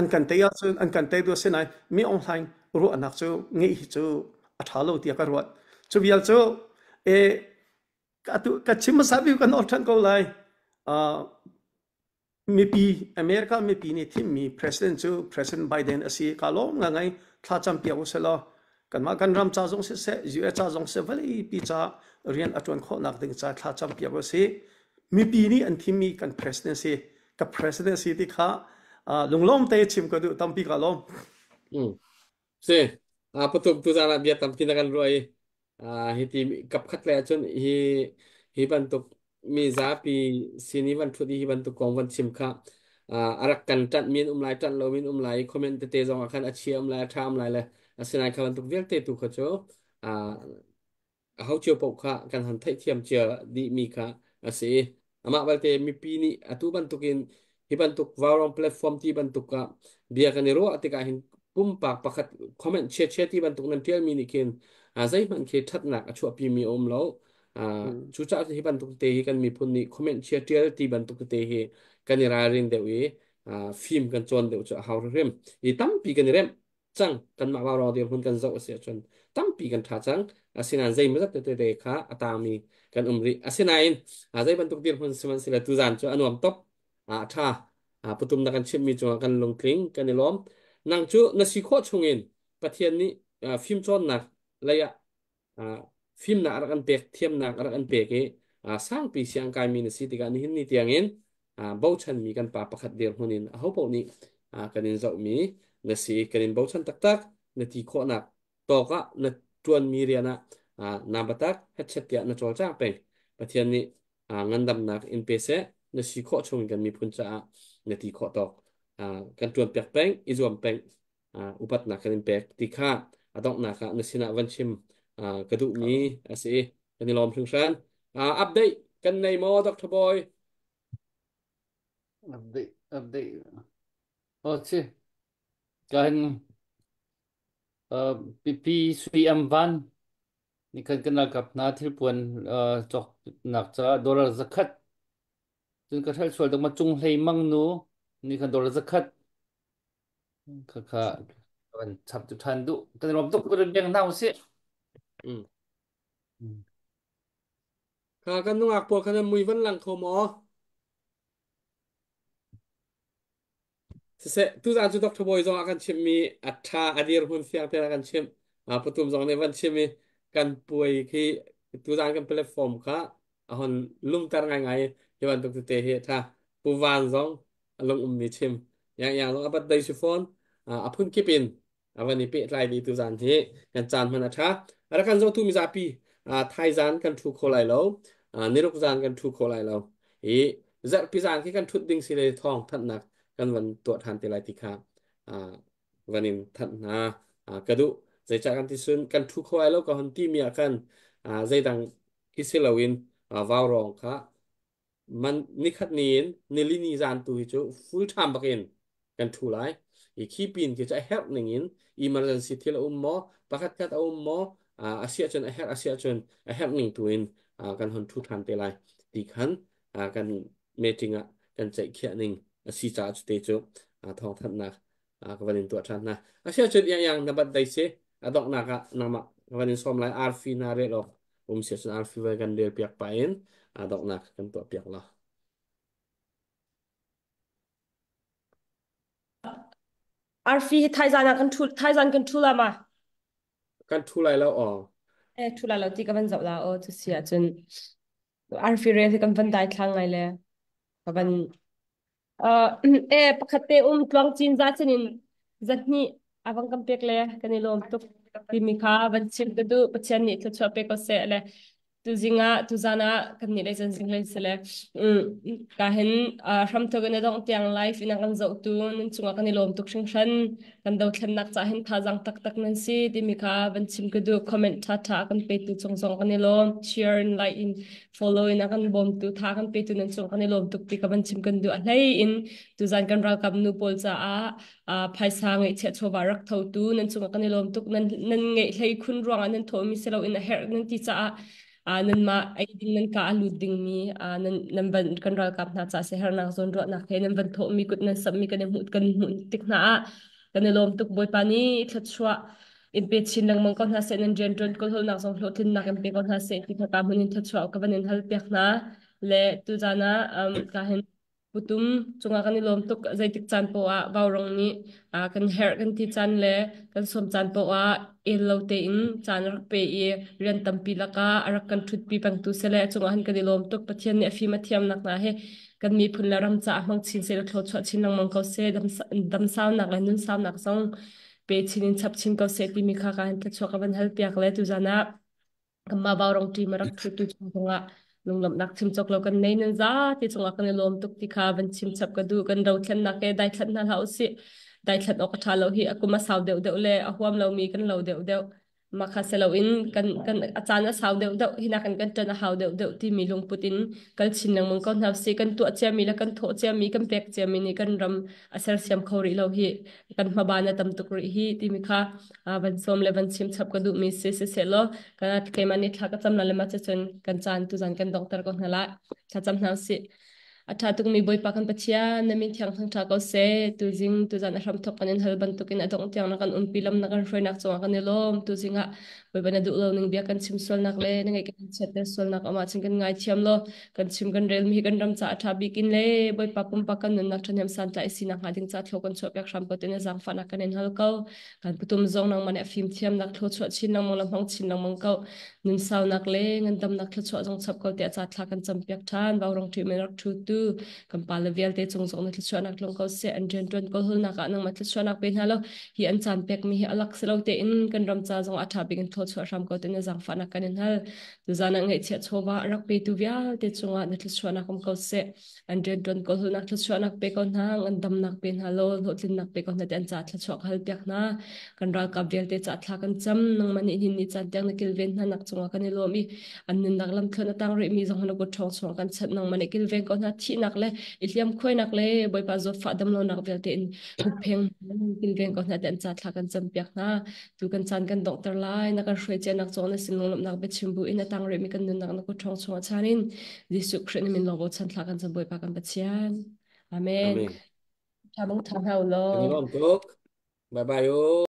an kan te ya chun an kan te do se nai mi online ru anak chu ngei hi chu athalo ti ka ruat chu bial chu ka chim sabi kan orthan ko lai mipi America mipi ni thim mi President Biden asi kalom ngai thla champia uselo kan ma kan ram cha jong se US cha jong se vali pi cha rian atwan kho nak ding cha thla champia bo se mipi ni an thim mi kan presidency ti kha lunglom te chim ko du tampi kalom se patum tu jana bia tampi na kan roi hiti kap khat le chon hi bantuk mi zapi sini van thudi hi bantuk kong van chim kha arak kan tat min umlai tat lo min umlai comment te jong khan achiam lai tham lai le asinai kha bantuk vel te tu kha cho hau chiu pok kha kan han thai thiam chia di mi kha ase ama balte mi pi ni atu bantukin hi bantuk warong platform ti bantuk ka bia kan ro atika hin pum pak pakhat comment che ti bantuk nan tel mi ni kin zai man ke that nak achu pi mi om lo chu cha hi bantuk te hi kan mi phun ni comment che tel ti bantuk te hi kan ra rin de wi film kan chon de cha how rem I tam pi kan rem chang kan ma ro de hun kan zo se chon tam pi kan tha chang asinan zai ma te te kha atami kan umri asinain zai bantuk dir hun siman sila tu zan cho anuam top tha putum na kan chim mi cho kan long kling kan lom nang chu na si kho chungin pathian ni film chon nak laya ฟิล์มหนักรักอันเปกเทียมหนักรักอันเปกสร้างปีเสียงกายมีนสิติการนี้นี่เตียงเงินเบาชันมีกันป่าประคัดเดียวคนนี้เขาพวกนี้กันนินจะมีนสิกันนินเบาชันตักตักนทีโคหนักตอกะนจวนมีเรียนะนาบัตักเฮ็ดเช็ดเตียนจอลจ้างเป็นประเทศนี้เงินดำหนักอินเปเซนสิโคชงกันมีพุนจ้านทีโคตอกกันจวนเปียกเป็นอิจวมเป็นอุปัตนักกันเป็นติค่าต้องนักนสินาวันชิมกระดูกนี้สิกันในลมถึงชั้นอัปเดตกันในโมดรบอยupdate oke kan PP Sri Amvan ni kan kenal kap na thil puan chok nak cha dollar zakhat chun ka thal chhual dang ma chung hlei mang nu ni kan dollar zakhat kha kan chap tu than du kan rom tok ko den nau se กันนุ่งอักปวดกันมุยวันหลังโคมอ tu za chu doctor boy zong akan chim mi atha adir hun fiang pe akan chim patum zong ne van chim mi kan puai khi tu za kan platform kha ahon lum tar ngai ngai yawan tuk te he tha pu van zong along mi chim yang zong apat dai phone apun kipin awani pe tlai di tu zan he kan chan man atha ara kan zong tu mi za pi thai zan kan thu kholai lo niruk zan kan thu kholai lo e zat pi zan ki kan thut ding si le thong that nakกันวันตัวทานเตลัยติคาวันนี้ทันกระดูใจจากกันที่สุนกันทุกคนแล้วก็ฮันที่มีอาการใจดังอิสราเอลวาวรองค่ะมันนิคัดนี้ในลินีจานตัวที่จู full time บักเอนกันทุไลอีกขี้ปีนก็จะ help หนึ่งอิน emergency ที่เราหมอประคัดกัดเอาหมออาเซียจน help อาเซียจน help หนึ่งตัวเองกันฮันทุกทานเตลัยติคันกันเมติงกันใจเขียนหนึ่งsi cha chu te chu thong that na ka vanin tu than na sia chu yang na bat dai se adok na ka na ma vanin som lai arfi na re lo sia chu arfi va kan del piak pa in adok na kan tu piak la arfi thai zan kan thula ma kan thu lai lo thula lo ti ka ban zau la tu sia chun arfi re kan van dai thlang ngai le ka ban pakate tlong chin za chenin zatni awang kam pek le kanilom tuk timikha van chim du pachan ni thla chwa pe ko se le tu zinga tu zana kan ni le jan zing le se le ka hen ram to gan dong tiang life ina kan zo tu nun chunga kanilom tuk shing shan kan do thlan nak cha hen tha jang tak tak nan si timikha van chim du comment tha tha kan pe tu chong chong kanilom share and like in follow ina kan bom tu tha kan pe tu nan chong kanilom tuk pi ka van chim kan du alai in tu zan kan ral kam nu pol cha phaisa ngai che chowa rak tho tu nan chunga kanilom tuk nan ngai hlei khun ruang nan thomi selo in a her nan ti cha nan ma ai ding nan ka alu ding mi nan ban kan ral kap na cha se her na zon ro na khe nan ban tho mi kut nan sab mi kan mu kan mu tik na kanilom tuk boy pani thlat chwa in pe chin lang mong kon ha se nan gen tron kol hol na song hlo thin na kan pe kon ha se ti ka mun in thlat chwa ka ban in hal pek na le tu jana ka hen putum chunga kan lom tuk zaitik chan po bawrong ni kan her kan ti chan le kan som chan po el lo te in chan rak pe rian tampi laka arak kan thut pi pang tu sele chunga han kan lom tuk pathian ni afi ma thiam nak na he kan mi phun la ram cha mang chin se thlo chwa chin nang mang ko se dam saw nak la nun saw nak song pe chinin chap chin ko se ti mi kha ka han ta chwa ka ban hal piak le tu jana kama bawrong ti marak thu tu chunga lung lam nak chim chok lo kan nei nan za ti chunga kan lom tuk ti kha ban chim chap ka du kan ro thlan na ke dai thlan na hau si dai thlan ok tha lo hi akuma saw deu deu le ahwam lo mi kan lo deu deu makha se lo in kan achana saw deu deu hina kan tan hau deu deu ti mi lung putin kal chin nang mong kon hau si kan tu cha mi la kan tho cha mi kan pek cha mi ni kan ram asar siam khori lo hi kan mabana tam tuk ri hi ti mi kha ban som le ban chim chap ka du mi se lo kan ke mani thla ka cham na le ma cha chun kan chan tu jan kan doctor ko hnala tha cham na si Atha tuk mi boy pakan pachia na min thiang thang tha ko se tu jing tu zan ram thok kanin hal ban tukin adong tiang na kan umpilam na kan hroi nak chonga kan lom tu jinga boy bana du lo ning bia kan chim sol nak le na ngai kan chete sol nak ama ching kan ngai thiam lo kan chim kan rel mi kan ram cha atha bikin le boy papum pakan nun nak thanem san ta isi nak hading cha thlo kan chop yak ram ko tene jang fa nak kan en hal ko kan putum zong nang mane phim thiam nak thlo chwa chin nang mong lam hong chin nang mong ko nun sau nak le ngan dam nak thlo chwa jong chap ko te cha thla kan cham pyak than ba rong thi me rak thu tu kan pala vial te chung zong na thlo chwa nak long ko se an jen ton ko hul nak nang ma thlo chwa nak pen halo hi an chan pek mi hi alak selo te in kan ram cha jong atha bi kan thlo chwa ram ko te ne jang fa nak kan en hal tu zana ngai che chowa rak pe tu vial te chunga na thlo chwa nak ko se an jen ton ko hul nak thlo chwa nak pe ko na an dam nak pen halo lo tlin nak pe ko na den cha thlo chwa hal pek na kan ral ka vial te cha thla kan cham nang mani hin ni chan tang na kil ven na nak chunga kan lo mi an nin nak lam thona tang ri mi jong na ko thong chong kan chat nang mani kil ven ko na thi nak le iliam khoi nak le boy pa zo fa dam lo nak vel te in mu pheng kil ven ko na den cha thla kan cham pek na tu kan chan kan doctor lai na kan hroi che nak chong na sin long lam nak be chimbu in tang ri mi kan nun nak na ko thong chong chanin jisu khrin min lo bo chan thla kan cham boy pa kan pachian amen Amen. cha mong thang hau lo Kan lom tuk. Bye bye yo.